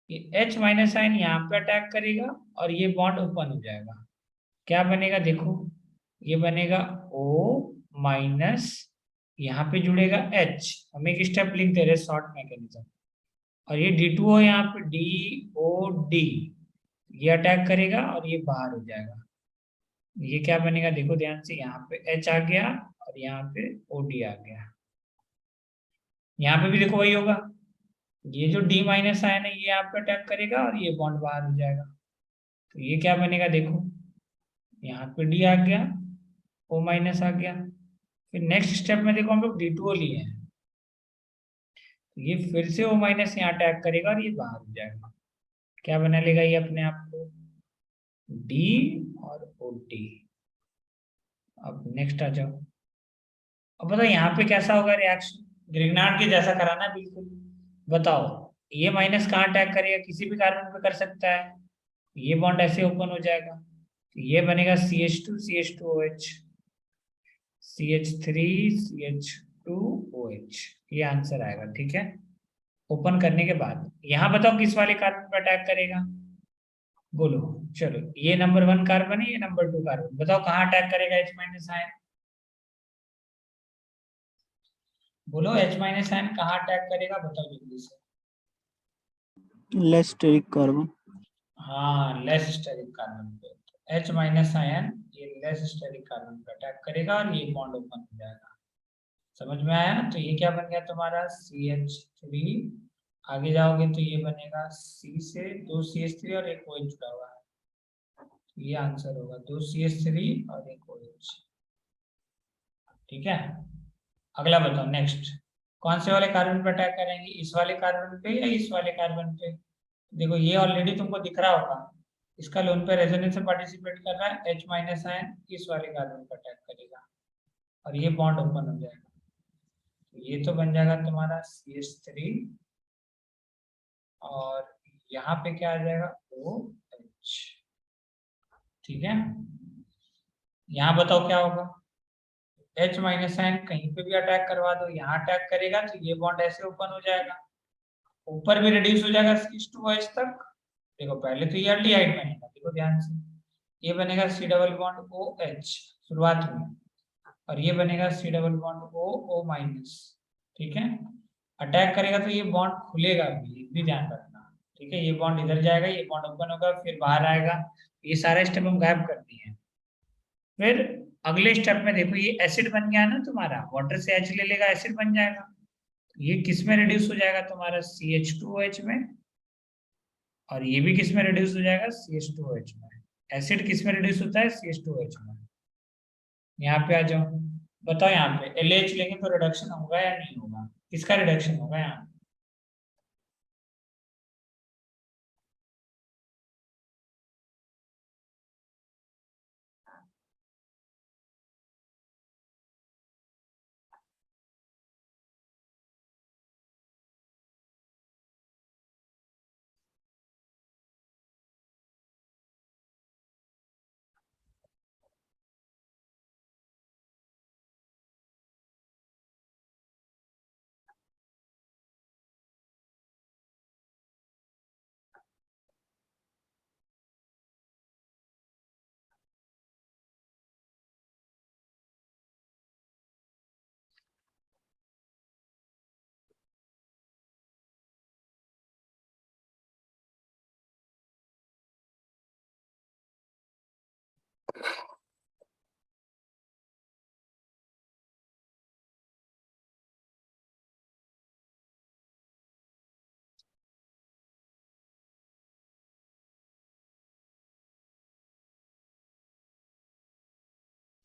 ये H माइनस आयन यहाँ पे अटैक करेगा और ये बॉन्ड ओपन हो जाएगा। क्या बनेगा देखो, ये बनेगा O माइनस, यहाँ पे जुड़ेगा H। हम एक स्टेप लिख दे रहे शॉर्ट मैकेनिज्म। और ये D2O यहाँ पे DOD, ये अटैक करेगा और ये बाहर हो जाएगा। ये क्या बनेगा देखो ध्यान से, यहाँ पे H आ गया और यहाँ पे OD आ गया। यहाँ पे भी देखो वही होगा, ये जो D माइनस आयन है ये यहाँ पे अटैक करेगा और ये बॉन्ड बाहर हो जाएगा। तो ये क्या बनेगा देखो, यहाँ पे D आ गया, O माइनस आ गया। फिर नेक्स्ट स्टेप में देखो हम लोग D2O लिए हैं, तो ये फिर से O माइनस यहाँ अटैक करेगा और ये बाहर हो जाएगा। क्या बना लेगा ये अपने आप को, D और OD। अब नेक्स्ट आ जाओ, अब बताओ यहाँ पे कैसा होगा रिएक्शन? ग्रिग्नार्ड के जैसा कराना बिल्कुल। बताओ ये माइनस कहाँ अटैक करेगा, किसी भी कार्बन पे कर सकता है, ये बॉन्ड ऐसे ओपन हो जाएगा, तो ये बनेगा CH2 CH2OH, CH3 CH2OH, ये आंसर आएगा, ठीक है। ओपन करने के बाद यहाँ बताओ किस वाले कार्बन पे अटैक करेगा? बोलो। चलो, ये नंबर 1 कार्बन है, ये नंबर 2 कार्बन। बताओ कहाँ अटैक करेगा H माइनस आयन? बोलो H माइनस आयन कहाँ अटैक करेगा, बताओ जल्दी से। Less steric carbon. हाँ, लेस स्टेरिक कार्बन पे। H माइनस आयन ये लेस स्टेरिक कार्बन पे अटैक करेगा और ये बॉन्ड ओपन हो जाएगा। समझ में आया? तो ये क्या बन गया तुम्हारा CH3। आगे जाओगे तो ये बनेगा C से 2 CH3 और एक OH जुड़ा हुआ है। तो ये आंसर होगा 2 CH3 और एक OH। ठीक है, अगला बताओ नेक्स्ट। कौन से वाले कार्बन पे अटैक करेंगे, इस वाले कार्बन पे या इस वाले कार्बन पे? देखो ये ऑलरेडी तुमको दिख रहा होगा, इसका लोन पे रेजोनेंस से पार्टिसिपेट कर रहा है। H माइनस आयन इस वाले कार्बन पे अटैक करेगा और ये बॉन्ड ओपन हो जाएगा। तो ये तो बन जाएगा तुम्हारा CH3 और यहाँ पे क्या आ जाएगा OH। ठीक है, यहाँ बताओ क्या होगा। H माइनस आयन कहीं पे भी अटैक करवा दो, यहाँ अटैक करेगा तो ये बॉन्ड ऐसे ओपन हो जाएगा, ऊपर भी रिड्यूस हो जाएगा CH2OH तक। देखो पहले तो ये एल्डिहाइड बनेगा, देखो ध्यान से, ये बनेगा C डबल बॉन्ड OH शुरुआत में, और ये बनेगा C double bond O minus. ठीक है, अटैक करेगा तो ये बॉन्ड खुलेगा भी ध्यान रखना। ठीक है, ये बॉन्ड इधर जाएगा, ये बॉन्ड ओपन होगा, फिर बाहर आएगा। ये सारे स्टेप हम गायब कर दिए हैं। फिर अगले स्टेप में देखो, ये एसिड बन गया ना तुम्हारा, वाटर से H ले लेगा, एसिड बन जाएगा। ये किस में रिड्यूस हो जाएगा तुम्हारा CH2OH में, और ये भी किस में रिड्यूस हो जाएगा CH2OH में। एसिड किस में रिड्यूस होता है CH2OH में। यहाँ पे आ जाओ, बताओ यहाँ पे LH लेंगे तो रिडक्शन होगा या नहीं होगा, किसका रिडक्शन होगा यहाँ?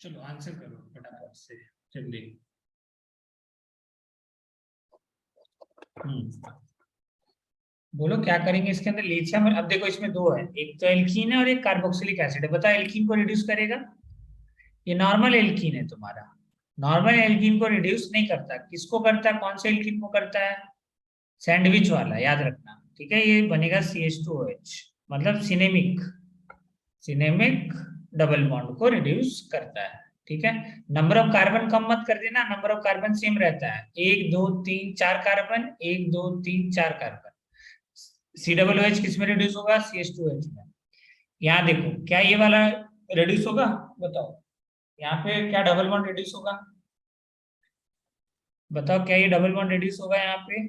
चलो आंसर करो फटाफट से जल्दी। बोलो क्या करेंगे इसके अंदर लिथियम। अब देखो इसमें दो है, एक तो एल्कीन है और एक कार्बोक्सिलिक एसिड है। बताओ एल्कीन को रिड्यूस करेगा? ये नॉर्मल एल्कीन है तुम्हारा, नॉर्मल एल्कीन को रिड्यूस नहीं करता। किसको करता है, कौन से एल्कीन को करता है? सैंडविच वाला, याद रखना। ठीक है, ये बनेगा CH2OH, मतलब सिनेमिक, सिनेमिक डबल बॉन्ड को रिड्यूस करता है। ठीक है, नंबर ऑफ कार्बन कम मत कर देना, नंबर ऑफ कार्बन सेम रहता है, 1 2 3 4 कार्बन, 1 2 3 4 कार्बन। COOH किस में रिड्यूस होगा? CH2OH में। यहाँ देखो क्या ये वाला रिड्यूस होगा, बताओ यहाँ पे क्या डबल बॉन्ड रिड्यूस होगा? बताओ क्या ये डबल बॉन्ड रिड्यूस होगा यहाँ पे?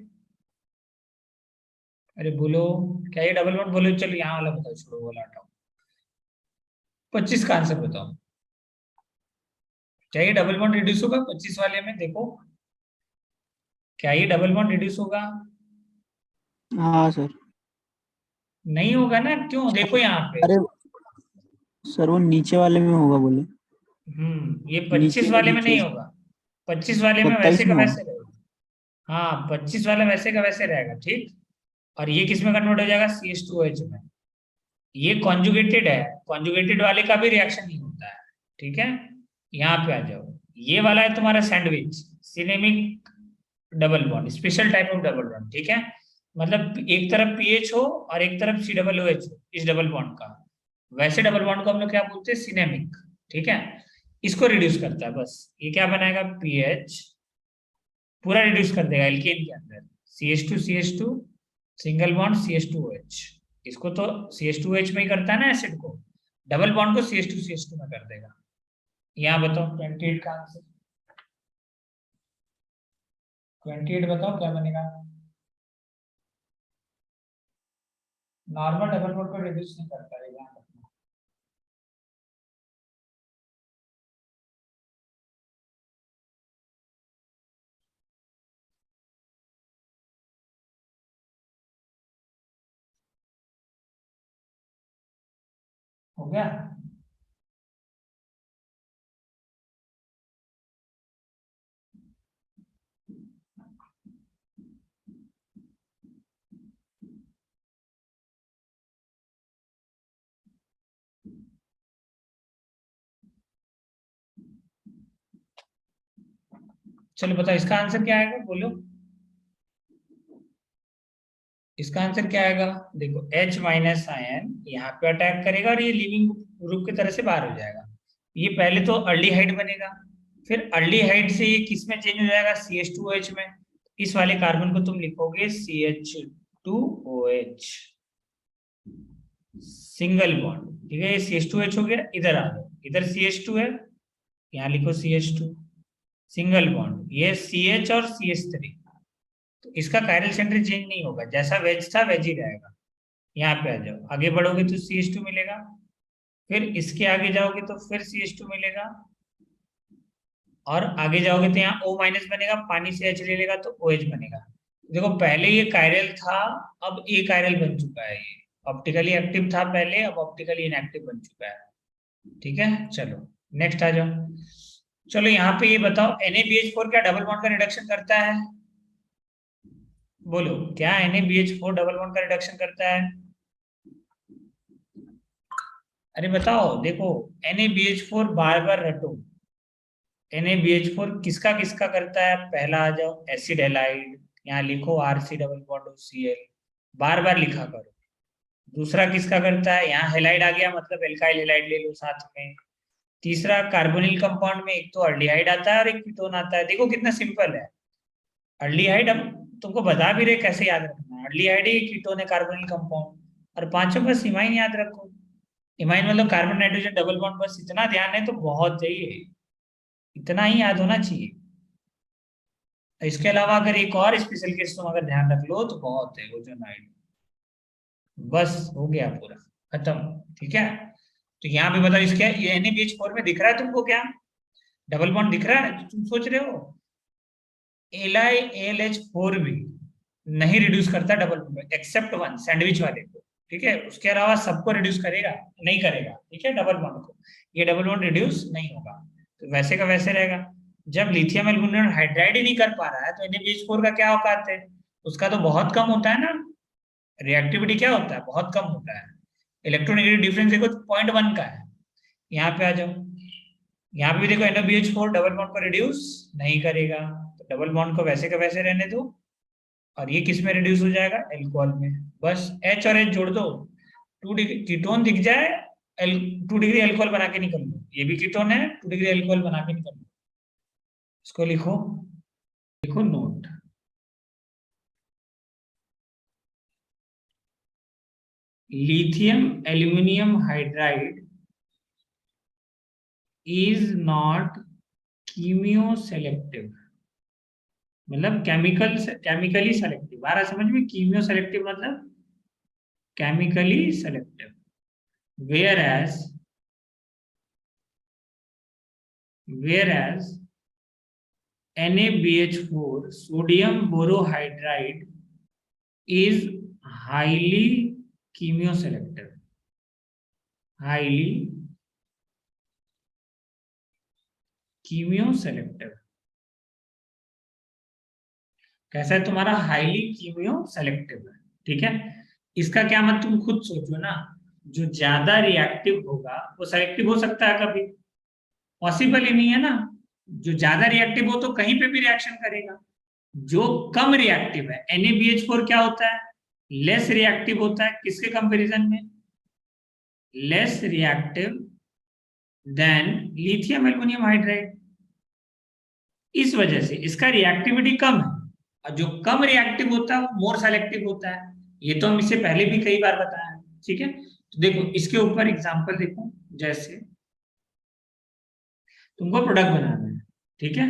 अरे बोलो, क्या ये डबल बॉन्ड? बोलो, चलो यहाँ वाला बताओ, छोड़ो वो वाला हटाओ। 25 का आंसर बताओ, क्या ये डबल बॉन्ड रिड्यूस होगा 25 वाले में? देखो क्या ये डबल बॉन्ड रिड्यूस होगा? हाँ सर। नहीं होगा ना, क्यों? देखो यहाँ पे, अरे सर वो नीचे वाले में होगा बोले। ये नीचे 25 वाले में नीचे नहीं होगा। 25 वाले में वैसे 27 का में वैसे होगा। रहेगा। हाँ, 25 वाला वैसे का वैसे रहेगा, ठीक। और ये किस में कन्वर्ट हो जाएगा? CH2OH में। ये कॉन्जुगेटेड है, कॉन्जुगेटेड वाले का भी रिएक्शन नहीं होता है। ठीक है, यहाँ पे आ जाओ, ये वाला है तुम्हारा sandwich, cinnamic double bond, special type of double bond. ठीक है, मतलब एक तरफ पीएच हो और एक तरफ COOH हो, इस डबल बॉन्ड का, वैसे डबल बॉन्ड को हम लोग क्या बोलते हैं? सिनेमिक। ठीक है, इसको रिड्यूस करता है बस। ये क्या बनाएगा? पीएच पूरा रिड्यूस कर देगा एल्केन के अंदर, CH2 CH2 single bond CH2OH। इसको तो CH2H में ही करता है ना एसिड को, डबल बॉन्ड को CH2CH2 में कर देगा। यहाँ बताओ 28 का आंसर, 28 बताओ क्या बनेगा। नॉर्मल डबल बॉन्ड को रिड्यूस नहीं करता है, ध्यान रखना। हो गया। चलो बताओ इसका आंसर क्या आएगा, बोलो इसका आंसर क्या आएगा। देखो H माइनस आयन यहाँ पे अटैक करेगा और ये लिविंग ग्रुप की तरह से बाहर हो जाएगा। ये पहले तो अर्लीहाइड बनेगा, फिर अर्लीहाइड से ये किस में चेंज हो जाएगा, CH2OH में। इस वाले कार्बन को तुम लिखोगे CH2OH, सिंगल बॉन्ड। ठीक है, ये CH2H हो गया। इधर आ जाओ, इधर CH2 है, यहाँ लिखो CH2, सिंगल बॉन्ड। ये CH और CH3, तो इसका कायरल सेंटर चेंज नहीं होगा, जैसा वेज था वेज ही रहेगा। यहाँ पे आ जाओ, आगे बढ़ोगे तो CH2 मिलेगा, फिर इसके आगे जाओगे तो फिर CH2 मिलेगा, और आगे जाओगे तो यहाँ O माइनस बनेगा, पानी से H ले लेगा तो OH बनेगा। देखो पहले ये कायरल था, अब ए कायरल बन चुका है। ये ऑप्टिकली एक्टिव था पहले, अब ऑप्टिकली इनएक्टिव बन चुका है। ठीक है, चलो नेक्स्ट आ जाओ। चलो यहाँ पे ये बताओ NaBH4 क्या डबल बॉन्ड का रिडक्शन करता है, बोलो क्या NaBH4 डबल बॉन्ड का रिडक्शन करता है। अरे बताओ, देखो NaBH4 बार बार रटो। NaBH4 किसका किसका करता है, पहला आ जाओ एसिड हैलाइड, यहाँ लिखो RC डबल बॉन्ड OCl, बार बार लिखा करो। दूसरा किसका करता है, यहाँ हेलाइड आ गया, मतलब एल्काइल हेलाइड ले लो साथ में। तीसरा कार्बोनिल कंपाउंड में एक तो अर्लीहाइड आता है और एक कीटोन आता है। देखो कितना सिंपल है, अर्लीहाइड अब तुमको बता भी रहे कैसे याद रखना है। अर्लीहाइड ही कीटोन है कार्बोनिल कंपाउंड, और पांचों बस इमाइन याद रखो। इमाइन मतलब कार्बन नाइट्रोजन डबल बॉन्ड, बस इतना ध्यान है तो बहुत चाहिए, इतना ही याद होना चाहिए। इसके अलावा अगर एक और स्पेशल केस तुम अगर ध्यान रख लो तो बहुत है, ओजोनाइड। बस हो गया पूरा खत्म। ठीक है, तो यहाँ पे बताओ इसके NaBH4 में दिख रहा है तुमको क्या, डबल बॉन्ड दिख रहा है, तुम सोच रहे हो AlH4 भी नहीं रिड्यूस करता double bond, except one, sandwich वाले को। ठीक है, उसके अलावा सबको रिड्यूस करेगा, नहीं करेगा। ठीक है, डबल बॉन्ड को, ये डबल बॉन्ड रिड्यूस नहीं होगा, तो वैसे का वैसे रहेगा। जब लिथियम एल्यूमिनियम हाइड्राइड ही नहीं कर पा रहा है तो NaBH4 का क्या औकात है, उसका तो बहुत कम होता है ना, रिएक्टिविटी क्या होता है, बहुत कम होता है। इलेक्ट्रोनेगेटिव डिफरेंस देखो 0.1 का है। यहाँ पे आ जाओ, यहाँ पे भी देखो NaBH4 डबल बॉन्ड को रिड्यूस नहीं करेगा, तो डबल बॉन्ड को वैसे का वैसे रहने दो, और ये किस में रिड्यूस हो जाएगा, एल्कोहल में। बस H और H जोड़ दो, 2 डिग्री कीटोन दिख जाए, 2 डिग्री एल्कोहल बना के निकल लो। ये भी कीटोन है, 2 डिग्री एल्कोहल बना के निकल लो। इसको लिखो, लिखो note. Lithium aluminium hydride is not chemo selective, मतलब केमिकली सेलेक्टिव। बारह समझ में, कीमियो सेलेक्टिव मतलब chemically selective. whereas NaBH4 sodium borohydride is highly chemioselective, highly chemioselective। कैसा है तुम्हारा, हाईली कीमियोसेलेक्टिव है। ठीक है, इसका क्या मतलब तुम खुद सोचो ना, जो ज्यादा रिएक्टिव होगा वो सेलेक्टिव हो सकता है कभी, पॉसिबल ही नहीं है ना। जो ज्यादा रिएक्टिव हो तो कहीं पे भी रिएक्शन करेगा। जो कम रिएक्टिव है NaBH4 क्या होता है, लेस रिएक्टिव होता है, किसके कंपैरिजन में, less reactive than lithium aluminium hydride. इस वजह से इसका रिएक्टिविटी कम है, और जो कम रिएक्टिव होता है वो मोर सेलेक्टिव होता है। ये तो हम इससे पहले भी कई बार बताया है। ठीक है। तो देखो इसके ऊपर एग्जांपल देखो, जैसे तुमको प्रोडक्ट बनाना है, ठीक है।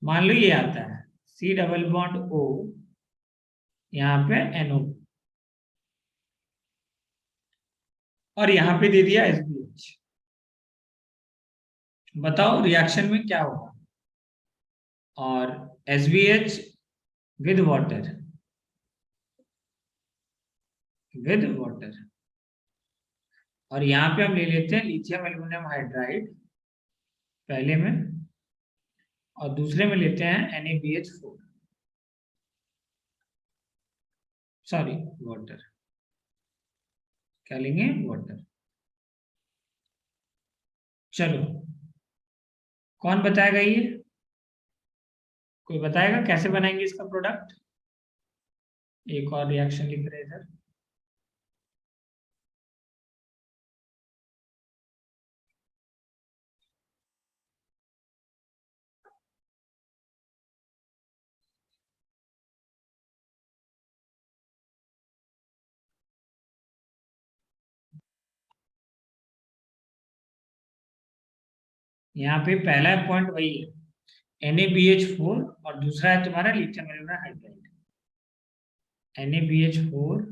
मान लो ये आता है C डबल बॉन्ड O, यहाँ पे NO, और यहाँ पे दे दिया SBH। बताओ रिएक्शन में क्या होगा। और SBH with water, with water, और यहाँ पे हम ले लेते हैं लिथियम एल्यूमिनियम हाइड्राइड पहले में, और दूसरे में लेते हैं NaBH4, सॉरी वाटर, क्या लेंगे, वाटर। चलो कौन बताएगा ये, कोई बताएगा कैसे बनाएंगे इसका प्रोडक्ट। एक और रिएक्शन लिख रहे हैं इधर, यहाँ पे पहला पॉइंट वही है NaBH4, और दूसरा है तुम्हारा lithium aluminium hydride, NaBH4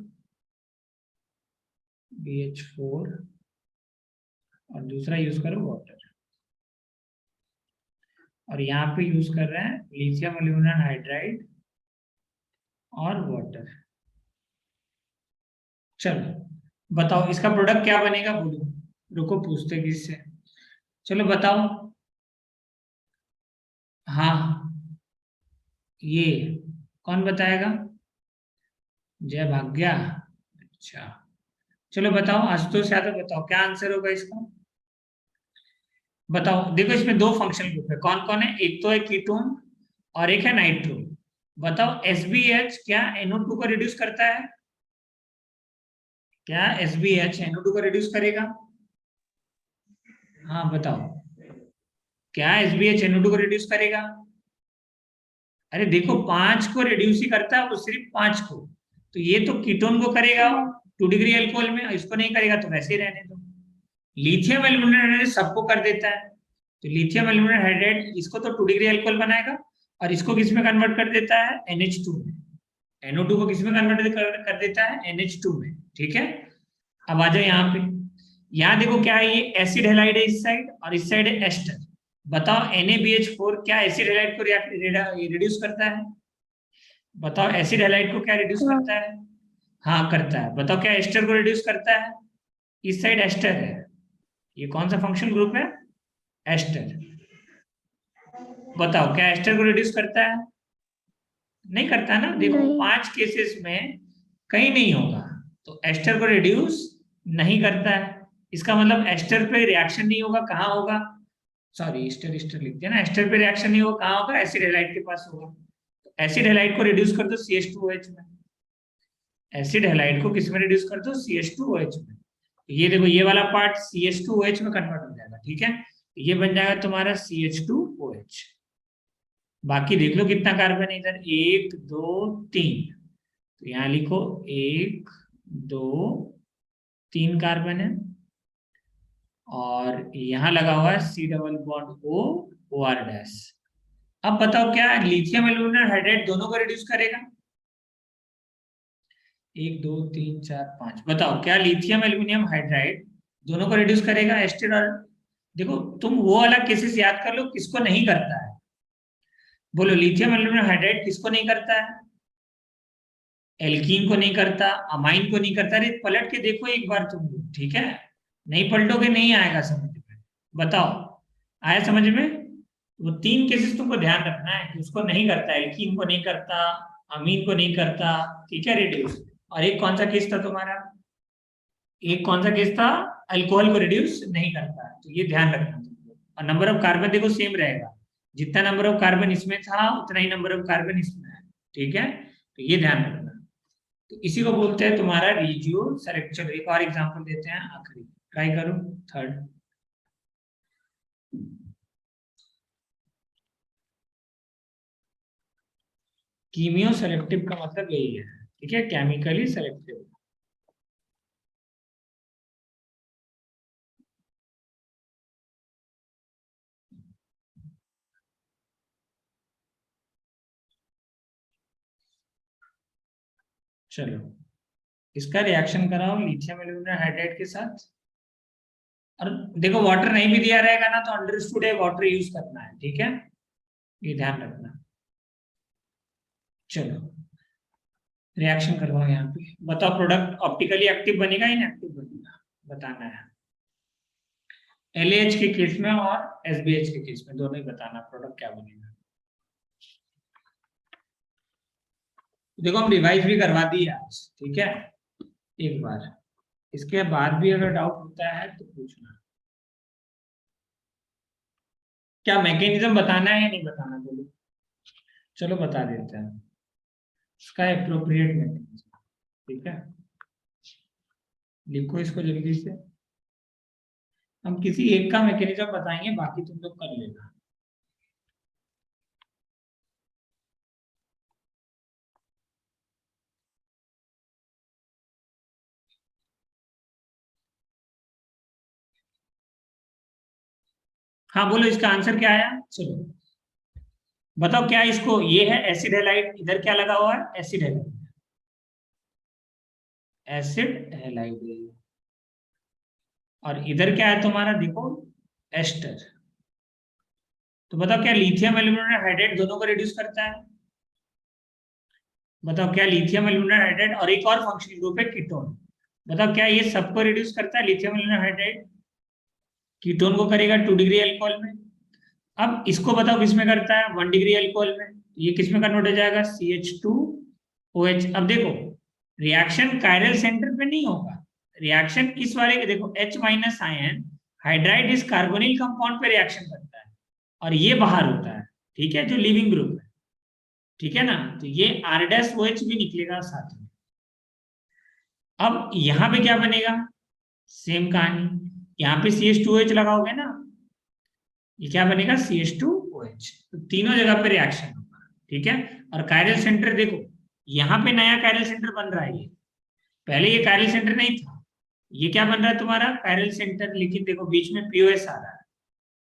BH4, और दूसरा यूज करो वाटर, और यहाँ पे यूज कर रहे हैं लिथियम एल्यूमिनियम हाइड्राइड और वाटर। चलो बताओ इसका प्रोडक्ट क्या बनेगा, बोलो, रुको पूछते किससे, चलो बताओ। हाँ ये कौन बताएगा, जय भाग्या। अच्छा चलो बताओ, आशुतोष यादव बताओ क्या आंसर होगा इसका। बताओ, देखो इसमें दो फंक्शनल ग्रुप है, कौन कौन है, एक तो है कीटोन और एक है नाइट्रो। बताओ SBH क्या NO2 को रिड्यूस करता है, क्या SBH NO2 को रिड्यूस करेगा। हाँ बताओ, क्या SBH NO2 को रिड्यूस करेगा। अरे देखो 5 को रिड्यूस ही करता है वो, सिर्फ 5 को, तो ये तो कीटोन को करेगा 2 डिग्री अल्कोहल में, इसको नहीं करेगा तो वैसे ही रहने दो। लिथियम एल्यूमिनियम हाइड्राइड सबको कर देता है, तो लिथियम एल्यूमिनियम हाइड्राइड इसको तो 2 डिग्री अल्कोहल बनाएगा, और इसको किस में कन्वर्ट कर देता है, NH2 में। NO2 को किस में कन्वर्ट कर देता है, NH2 में, ठीक है। अब आ जाओ यहाँ पे, यहाँ देखो क्या है, ये एसिड हैलाइड है इस साइड, और इस साइड है एस्टर। बताओ NaBH4 क्या एसिड हैलाइड को रिड्यूस करता है, बताओ एसिड हैलाइड को क्या रिड्यूस करता है, हाँ करता है। बताओ क्या एस्टर को रिड्यूस करता है, इस साइड एस्टर है, ये कौन सा फंक्शनल ग्रुप है, एस्टर। बताओ क्या एस्टर को रिड्यूस करता है, नहीं करता ना, देखो 5 केसेस में कहीं नहीं होगा, तो एस्टर को रिड्यूस नहीं करता है, इसका मतलब एस्टर पे रिएक्शन नहीं होगा, कहाँ होगा, सॉरी एस्टर एस्टर लिख दिया ना, एस्टर पे रिएक्शन नहीं होगा, कहाँ होगा, एसिड हैलाइड के पास होगा। तो एसिड हैलाइड को रिड्यूस कर दो CH2OH में, एसिड हैलाइड को किस में रिड्यूस कर दो, CH2OH में। ये देखो ये वाला पार्ट CH2OH में कन्वर्ट हो जाएगा, ठीक है, ये बन जाएगा तुम्हारा CH2OH। बाकी देख लो कितना कार्बन है इधर, 1 2 3, तो यहाँ लिखो 1 2 3 कार्बन है, और यहाँ लगा हुआ है C double bond O OR dash. अब बताओ क्या लिथियम एल्यूमिनियम हाइड्राइड दोनों को रिड्यूस करेगा, 1 2 3 4 5, बताओ क्या लिथियम एल्यूमिनियम हाइड्राइड दोनों को रिड्यूस करेगा, एस्टर और, देखो तुम वो वाला केसेस याद कर लो किसको नहीं करता है, बोलो लिथियम एल्यूमिनियम हाइड्राइड किसको नहीं करता है, एल्कीन को नहीं करता, अमाइन को नहीं करता। अरे पलट के देखो एक बार तुम, ठीक है, नहीं पलटोगे नहीं आएगा समझ में। बताओ आया समझ में, वो 3 केसेस तुमको ध्यान रखना है कि उसको नहीं करता, एल्कीन को नहीं करता, अमीन को नहीं करता, ठीक है, रिड्यूस। और एक कौन सा केस था तुम्हारा, एक कौन सा केस था, अल्कोहल को रिड्यूस नहीं करता, तो ये ध्यान रखना तुमको। और नंबर ऑफ कार्बन देखो सेम रहेगा, जितना नंबर ऑफ कार्बन इसमें था उतना ही नंबर ऑफ कार्बन इसमें है, ठीक है, तो ये ध्यान रखना। तो इसी को बोलते हैं तुम्हारा रिजियो सेलेक्ट। चलो एक और एग्जांपल देते हैं, आखिरी ट्राई करो, थर्ड। कीमियो सेलेक्टिव का मतलब यही है, ठीक है, केमिकली सेलेक्टिव। चलो इसका रिएक्शन कराओ लिथियम एल्यूमिनियम हाइड्राइड के साथ। और देखो वाटर नहीं भी दिया रहेगा ना तो अंडरस्टूड है वाटर यूज करना है, ठीक है, ये ध्यान रखना। चलो रिएक्शन करवाओ यहाँ पे, बताओ प्रोडक्ट ऑप्टिकली एक्टिव बनेगा इनएक्टिव बनेगा, बताना है। LAH के केस में और SBH के केस में दोनों ही बताना प्रोडक्ट क्या बनेगा। देखो हम रिवाइज भी करवा दिए आज, ठीक है, एक बार। इसके बाद भी अगर डाउट होता है तो पूछना। क्या मैकेनिज्म बताना है या नहीं बताना बोलो? चलो बता देते हैं इसका एप्रोप्रिएट मैकेनिज्म, ठीक है, लिखो इसको जल्दी से। हम किसी एक का मैकेनिज्म बताएंगे, बाकी तुम लोग कर लेना। हाँ बोलो इसका आंसर क्या आया, चलो बताओ क्या इसको, ये है एसिड हैलाइड, इधर क्या लगा हुआ है एसिड हैलाइड, एसिड हैलाइड, और इधर क्या है तुम्हारा देखो एस्टर। तो बताओ क्या लिथियम एल्यूमिनियम हाइड्राइड दोनों को रिड्यूस करता है? बताओ क्या लिथियम एल्यूमिनियम हाइड्राइड और एक और फंक्शनल ग्रुप है कीटोन, बताओ क्या ये सबको रिड्यूस करता है लिथियम एल्यूमिनियम हाइड्राइड? कीटोन को करेगा 2 डिग्री अल्कोहल में। अब इसको बताओ किसमें करता है 1 डिग्री अल्कोहल में, ये किसमें कन्वर्ट हो जाएगा CH2OH। अब देखो रिएक्शन कायरल सेंटर पे नहीं होगा, रिएक्शन इस वाले के देखो H माइनस आयन हाइड्राइड इस कार्बोनिल कंपाउंड पे रिएक्शन करता है और ये बाहर होता है, ठीक है, जो लिविंग ग्रुप है, ठीक है ना, तो ये R-OH भी निकलेगा साथ में। अब यहां पे क्या बनेगा, सेम कहानी, यहाँ पे CH2OH लगाओगे ना, ये क्या बनेगा CH2OH, तो तीनों जगह पे रिएक्शन होगा, ठीक है। और कायरल सेंटर देखो यहाँ पे नया कायरल सेंटर बन रहा है, ये पहले ये कायरल सेंटर नहीं था, ये क्या बन रहा है तुम्हारा कायरल सेंटर, लेकिन देखो बीच में POS आ रहा है,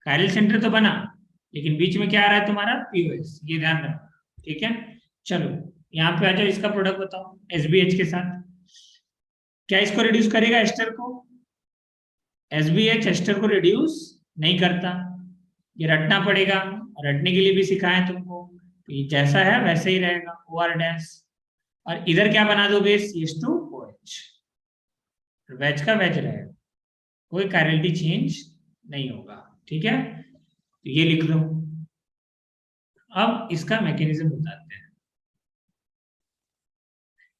कायरल सेंटर तो बना लेकिन बीच में क्या आ रहा है तुम्हारा POS, ये ध्यान रखो, ठीक है। चलो यहाँ पे आ जाओ, इसका प्रोडक्ट बताओ SBH के साथ, क्या इसको रिड्यूस करेगा एस्टर को? SBH एस्टर को रिड्यूस नहीं करता, ये रटना पड़ेगा, और रटने के लिए भी सिखाएं तुमको, तो ये जैसा है वैसे ही रहेगा OR-, और इधर क्या बना दोगे CH2OH, वेज का वेज रहेगा, कोई कायरलिटी चेंज नहीं होगा, ठीक है, तो ये लिख लो। अब इसका मैकेनिज्म बताते हैं,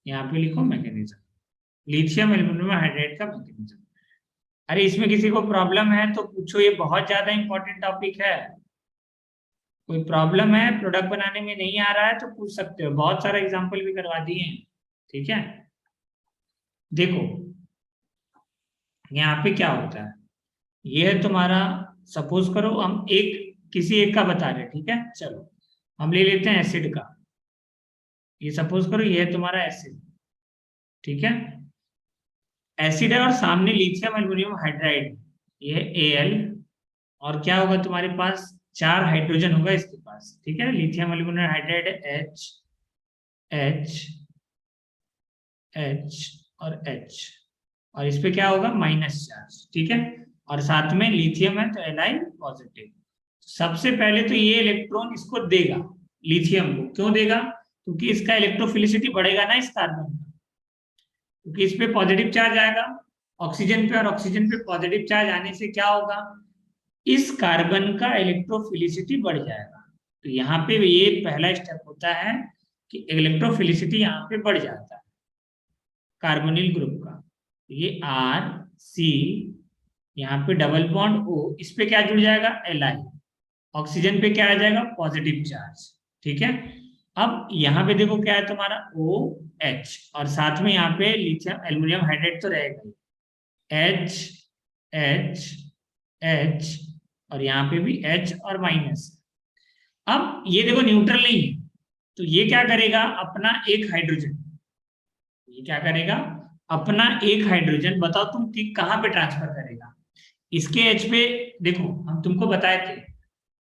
यहाँ पे लिखो मैकेनिज्म, लिथियम एल्यूमिनियम हाइड्राइड का मैकेनिज्म। अरे इसमें किसी को प्रॉब्लम है तो पूछो, ये बहुत ज्यादा इंपॉर्टेंट टॉपिक है, कोई प्रॉब्लम है प्रोडक्ट बनाने में नहीं आ रहा है तो पूछ सकते हो, बहुत सारा एग्जांपल भी करवा दिए हैं, ठीक है। देखो यहाँ पे क्या होता है, ये है तुम्हारा, सपोज करो हम किसी एक का बता रहे हैं, ठीक है, चलो हम ले लेते हैं एसिड का, ये सपोज करो ये है तुम्हारा एसिड, ठीक है, एसिड है और सामने लिथियम एल्यूमिनियम हाइड्राइड, ये Al, और क्या होगा तुम्हारे पास 4 हाइड्रोजन होगा इसके पास, ठीक है, lithium aluminium hydride H H H और H, और इस पे क्या होगा माइनस चार्ज, ठीक है, और साथ में लिथियम है तो Li पॉजिटिव। सबसे पहले तो ये इलेक्ट्रॉन इसको देगा, लिथियम को क्यों देगा, क्योंकि इसका इलेक्ट्रोफिलिसिटी बढ़ेगा ना इस कार्बन का, क्योंकि इस पे पॉजिटिव चार्ज आएगा ऑक्सीजन पे, और ऑक्सीजन पे पॉजिटिव चार्ज आने से क्या होगा, इस कार्बन का इलेक्ट्रोफिलिसिटी बढ़ जाएगा। तो यहाँ पे ये पहला स्टेप होता है कि इलेक्ट्रोफिलिसिटी यहाँ पे बढ़ जाता है कार्बोनिल ग्रुप का, ये R-C, यहाँ पे डबल बॉन्ड O, इस पे क्या जुड़ जाएगा Li, ऑक्सीजन पे क्या आ जाएगा पॉजिटिव चार्ज, ठीक है। अब यहाँ पे देखो क्या है तुम्हारा OH, और साथ में यहाँ पे लिथियम एल्यूमिनियम हाइड्राइड तो रहेगा, H H H, और यहाँ पे भी H और माइनस। अब ये देखो न्यूट्रल नहीं है, तो ये क्या करेगा अपना एक हाइड्रोजन, ये क्या करेगा अपना एक हाइड्रोजन, बताओ तुम कहाँ पे ट्रांसफर करेगा, इसके H पे। देखो हम तुमको बताए थे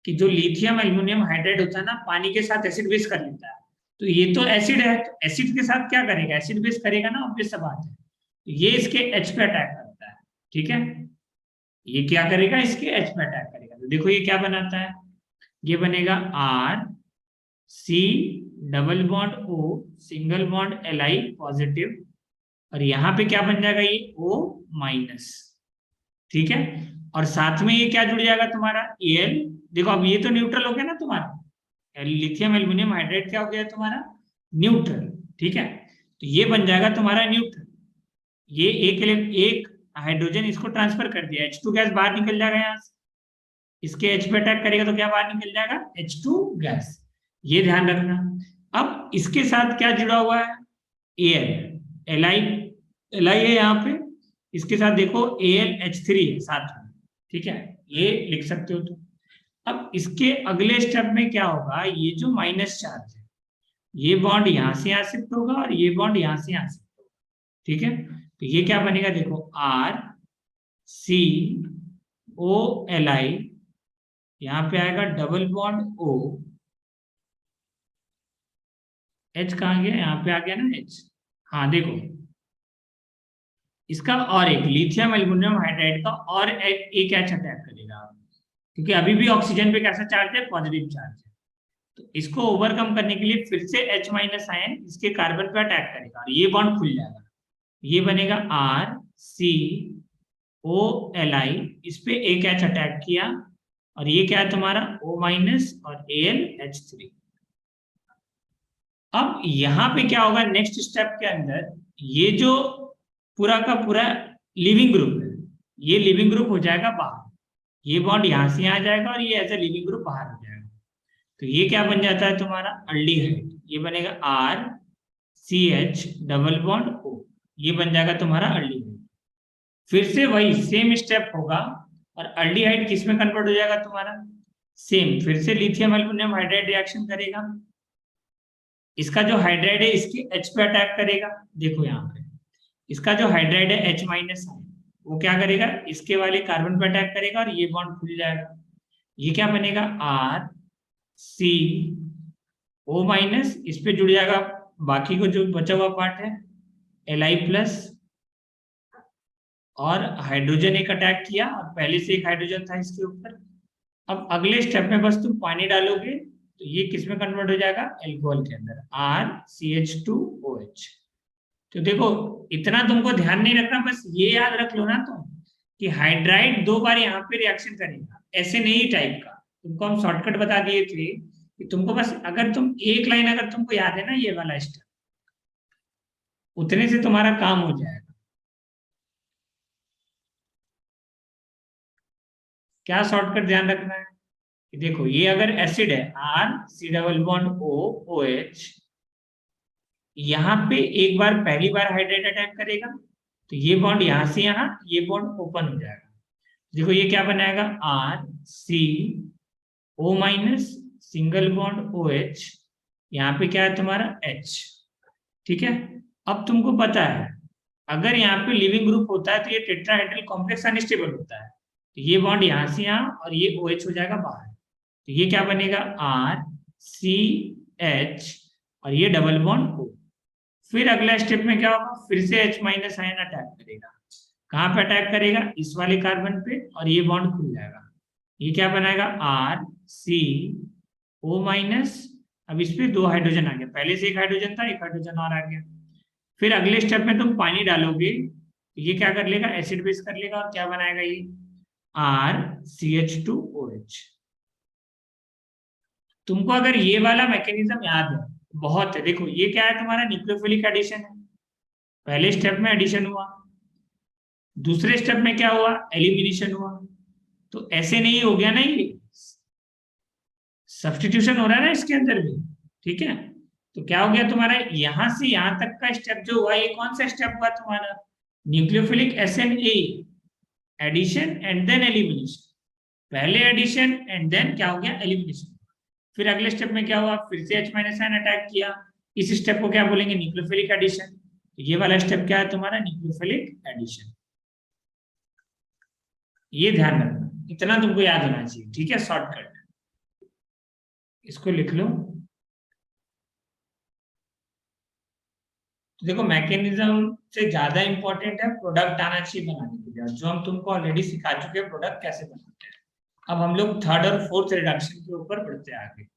कि जो लिथियम एल्यूमिनियम हाइड्राइड होता है ना, पानी के साथ एसिड बेस कर लेता है, तो ये तो एसिड है, तो एसिड के साथ क्या करेगा, एसिड बेस करेगा ना, ऑब्वियस सा बात है। तो ये इसके एच पे अटैक करता है, ठीक है। ये क्या करेगा, इसके एच पे अटैक करेगा। तो देखो ये क्या बनाता है, ये बनेगा R C double bond O single bond L I positive, और यहाँ पे क्या बन जाएगा, ये ओ माइनस, ठीक है। और साथ में ये क्या जुड़ जाएगा तुम्हारा एल, देखो अब ये तो न्यूट्रल हो गया ना तुम्हारा, लिथियम एल्युमिनियम हाइड्राइड क्या हो गया तुम्हारा, न्यूट्रल, ठीक है। तो ये बन जाएगा तुम्हारा न्यूट्रल। ये एक हाइड्रोजन इसको ट्रांसफर कर दिया, H2 गैस बाहर निकल जाएगा यहाँ से, इसके H पे अटैक करेगा तो क्या बाहर निकल जाएगा, H2 गैस। ये ध्यान रखना। अब इसके साथ क्या जुड़ा हुआ है, एल, एल आई है यहाँ पे, इसके साथ देखो AlH3 है साथ में, ठीक है, ये लिख सकते हो तुम। अब इसके अगले स्टेप में क्या होगा, ये जो माइनस चार्ज है, ये बॉन्ड यहां से यहां शिफ्ट होगा और ये बॉन्ड यहां से यहां शिफ्ट होगा, ठीक है। तो ये क्या बनेगा, देखो are C O L I, यहां पे आएगा डबल बॉन्ड ओ, एच कहाँ गया, यहाँ पे आ गया ना एच। हाँ देखो इसका और एक लिथियम एल्युमिनियम हाइड्राइड का और एक एच अटैक करेगा, क्योंकि अभी भी ऑक्सीजन पे कैसा चार्ज है, पॉजिटिव चार्ज है। तो इसको ओवरकम करने के लिए फिर से H माइनस आयन इसके कार्बन पे अटैक करेगा और ये बॉन्ड खुल जाएगा, ये बनेगा R C O L I, इस पे एक एच अटैक किया और ये क्या है तुम्हारा O माइनस और AlH3। अब यहाँ पे क्या होगा नेक्स्ट स्टेप के अंदर, ये जो पूरा का पूरा लिविंग ग्रुप है, ये लिविंग ग्रुप हो जाएगा बाहर, ये बॉन्ड यहां से यहाँ जाएगा और ये एज ए लिविंग ग्रुप बाहर हो जाएगा। तो ये क्या बन जाता है तुम्हारा अल्डिहाइड, ये बनेगा R C H double bond O, ये बन जाएगा तुम्हारा अल्डिहाइड। फिर से वही सेम स्टेप होगा और अल्डिहाइड किस में कन्वर्ट हो जाएगा तुम्हारा, सेम फिर से लिथियम एल्युमिनियम हाइड्राइड रिएक्शन करेगा, इसका जो हाइड्राइड है इसके H पे अटैक करेगा, देखो यहाँ पे इसका जो हाइड्राइड है H माइनस है, वो क्या करेगा, इसके वाले कार्बन पे अटैक करेगा और ये बॉन्ड खुल जाएगा। ये क्या बनेगा, आर सी ओ माइनस, इस पे जुड़ जाएगा बाकी को जो बचा हुआ पार्ट है एल आई प्लस, और हाइड्रोजन एक अटैक किया और पहले से एक हाइड्रोजन था इसके ऊपर। अब अगले स्टेप में बस तुम पानी डालोगे तो ये किस में कन्वर्ट हो जाएगा, एल्कोहल के अंदर, R C H two O H. तो देखो इतना तुमको ध्यान नहीं रखना, बस ये याद रख लो ना तुम कि हाइड्राइड 2 बार यहाँ पे रिएक्शन करेगा, ऐसे नहीं टाइप का, तुमको हम शॉर्टकट बता दिए थे कि तुमको बस अगर तुम एक लाइन अगर तुमको याद है ना ये वाला स्टेप, उतने से तुम्हारा काम हो जाएगा। क्या शॉर्टकट ध्यान रखना है कि देखो ये अगर एसिड है R C double bond O O H, यहाँ पे एक बार पहली बार हाइड्रेट अटैक करेगा तो ये बॉन्ड यहां से यहाँ, ये बॉन्ड ओपन हो जाएगा, देखो ये क्या बनाएगा, R C O minus single bond O H, यहाँ पे क्या है तुम्हारा एच, ठीक है। अब तुमको पता है अगर यहाँ पे लिविंग ग्रुप होता है तो ये टेट्राहेड्रल कॉम्प्लेक्स अनस्टेबल होता है, तो ये बॉन्ड यहाँ से यहाँ और ये ओ एच हो जाएगा बाहर, तो ये क्या बनेगा, आर सी एच और ये डबल बॉन्ड ओ। फिर अगला स्टेप में क्या होगा, फिर से H माइनस आयन अटैक करेगा, कहाँ पे अटैक करेगा, इस वाले कार्बन पे, और ये बॉन्ड खुल जाएगा, ये क्या बनाएगा, आर सी ओ माइनस, अब इस पे 2 हाइड्रोजन आ गया, पहले से एक हाइड्रोजन था, एक हाइड्रोजन और आ गया। फिर अगले स्टेप में तुम पानी डालोगे तो ये क्या कर लेगा, एसिड बेस कर लेगा और क्या बनाएगा ये, R C H two O H. तुमको अगर ये वाला मैकेनिज्म याद है, बहुत है, देखो ये क्या है तुम्हारा न्यूक्लियोफिलिक एडिशन है, पहले स्टेप में एडिशन हुआ, दूसरे स्टेप में क्या हुआ, एलिमिनेशन हुआ, तो ऐसे नहीं हो गया ना, ये सब्स्टिट्यूशन हो रहा है ना इसके अंदर भी, ठीक है। तो क्या हो गया तुम्हारा, यहां से यहां तक का स्टेप जो हुआ, ये कौन सा स्टेप हुआ तुम्हारा, nucleophilic SNA addition and then elimination, पहले एडिशन एंड देन क्या हो गया, एलिमिनेशन। फिर अगले स्टेप में क्या हुआ, फिर से H माइनस आयन अटैक किया, इस स्टेप को क्या बोलेंगे, न्यूक्लियोफिलिक एडिशन। ये वाला स्टेप क्या है तुम्हारा, न्यूक्लियोफिलिक एडिशन। ये ध्यान रखना, इतना तुमको याद होना चाहिए, ठीक है, शॉर्टकट, इसको लिख लो। तो देखो मैकेनिज्म से ज्यादा इंपॉर्टेंट है प्रोडक्ट आना चाहिए बनाने के लिए, जो हम तुमको ऑलरेडी सिखा चुके हैं प्रोडक्ट कैसे बनाते हैं। अब हम लोग थर्ड और फोर्थ रिडक्शन के ऊपर बढ़ते हैं आगे।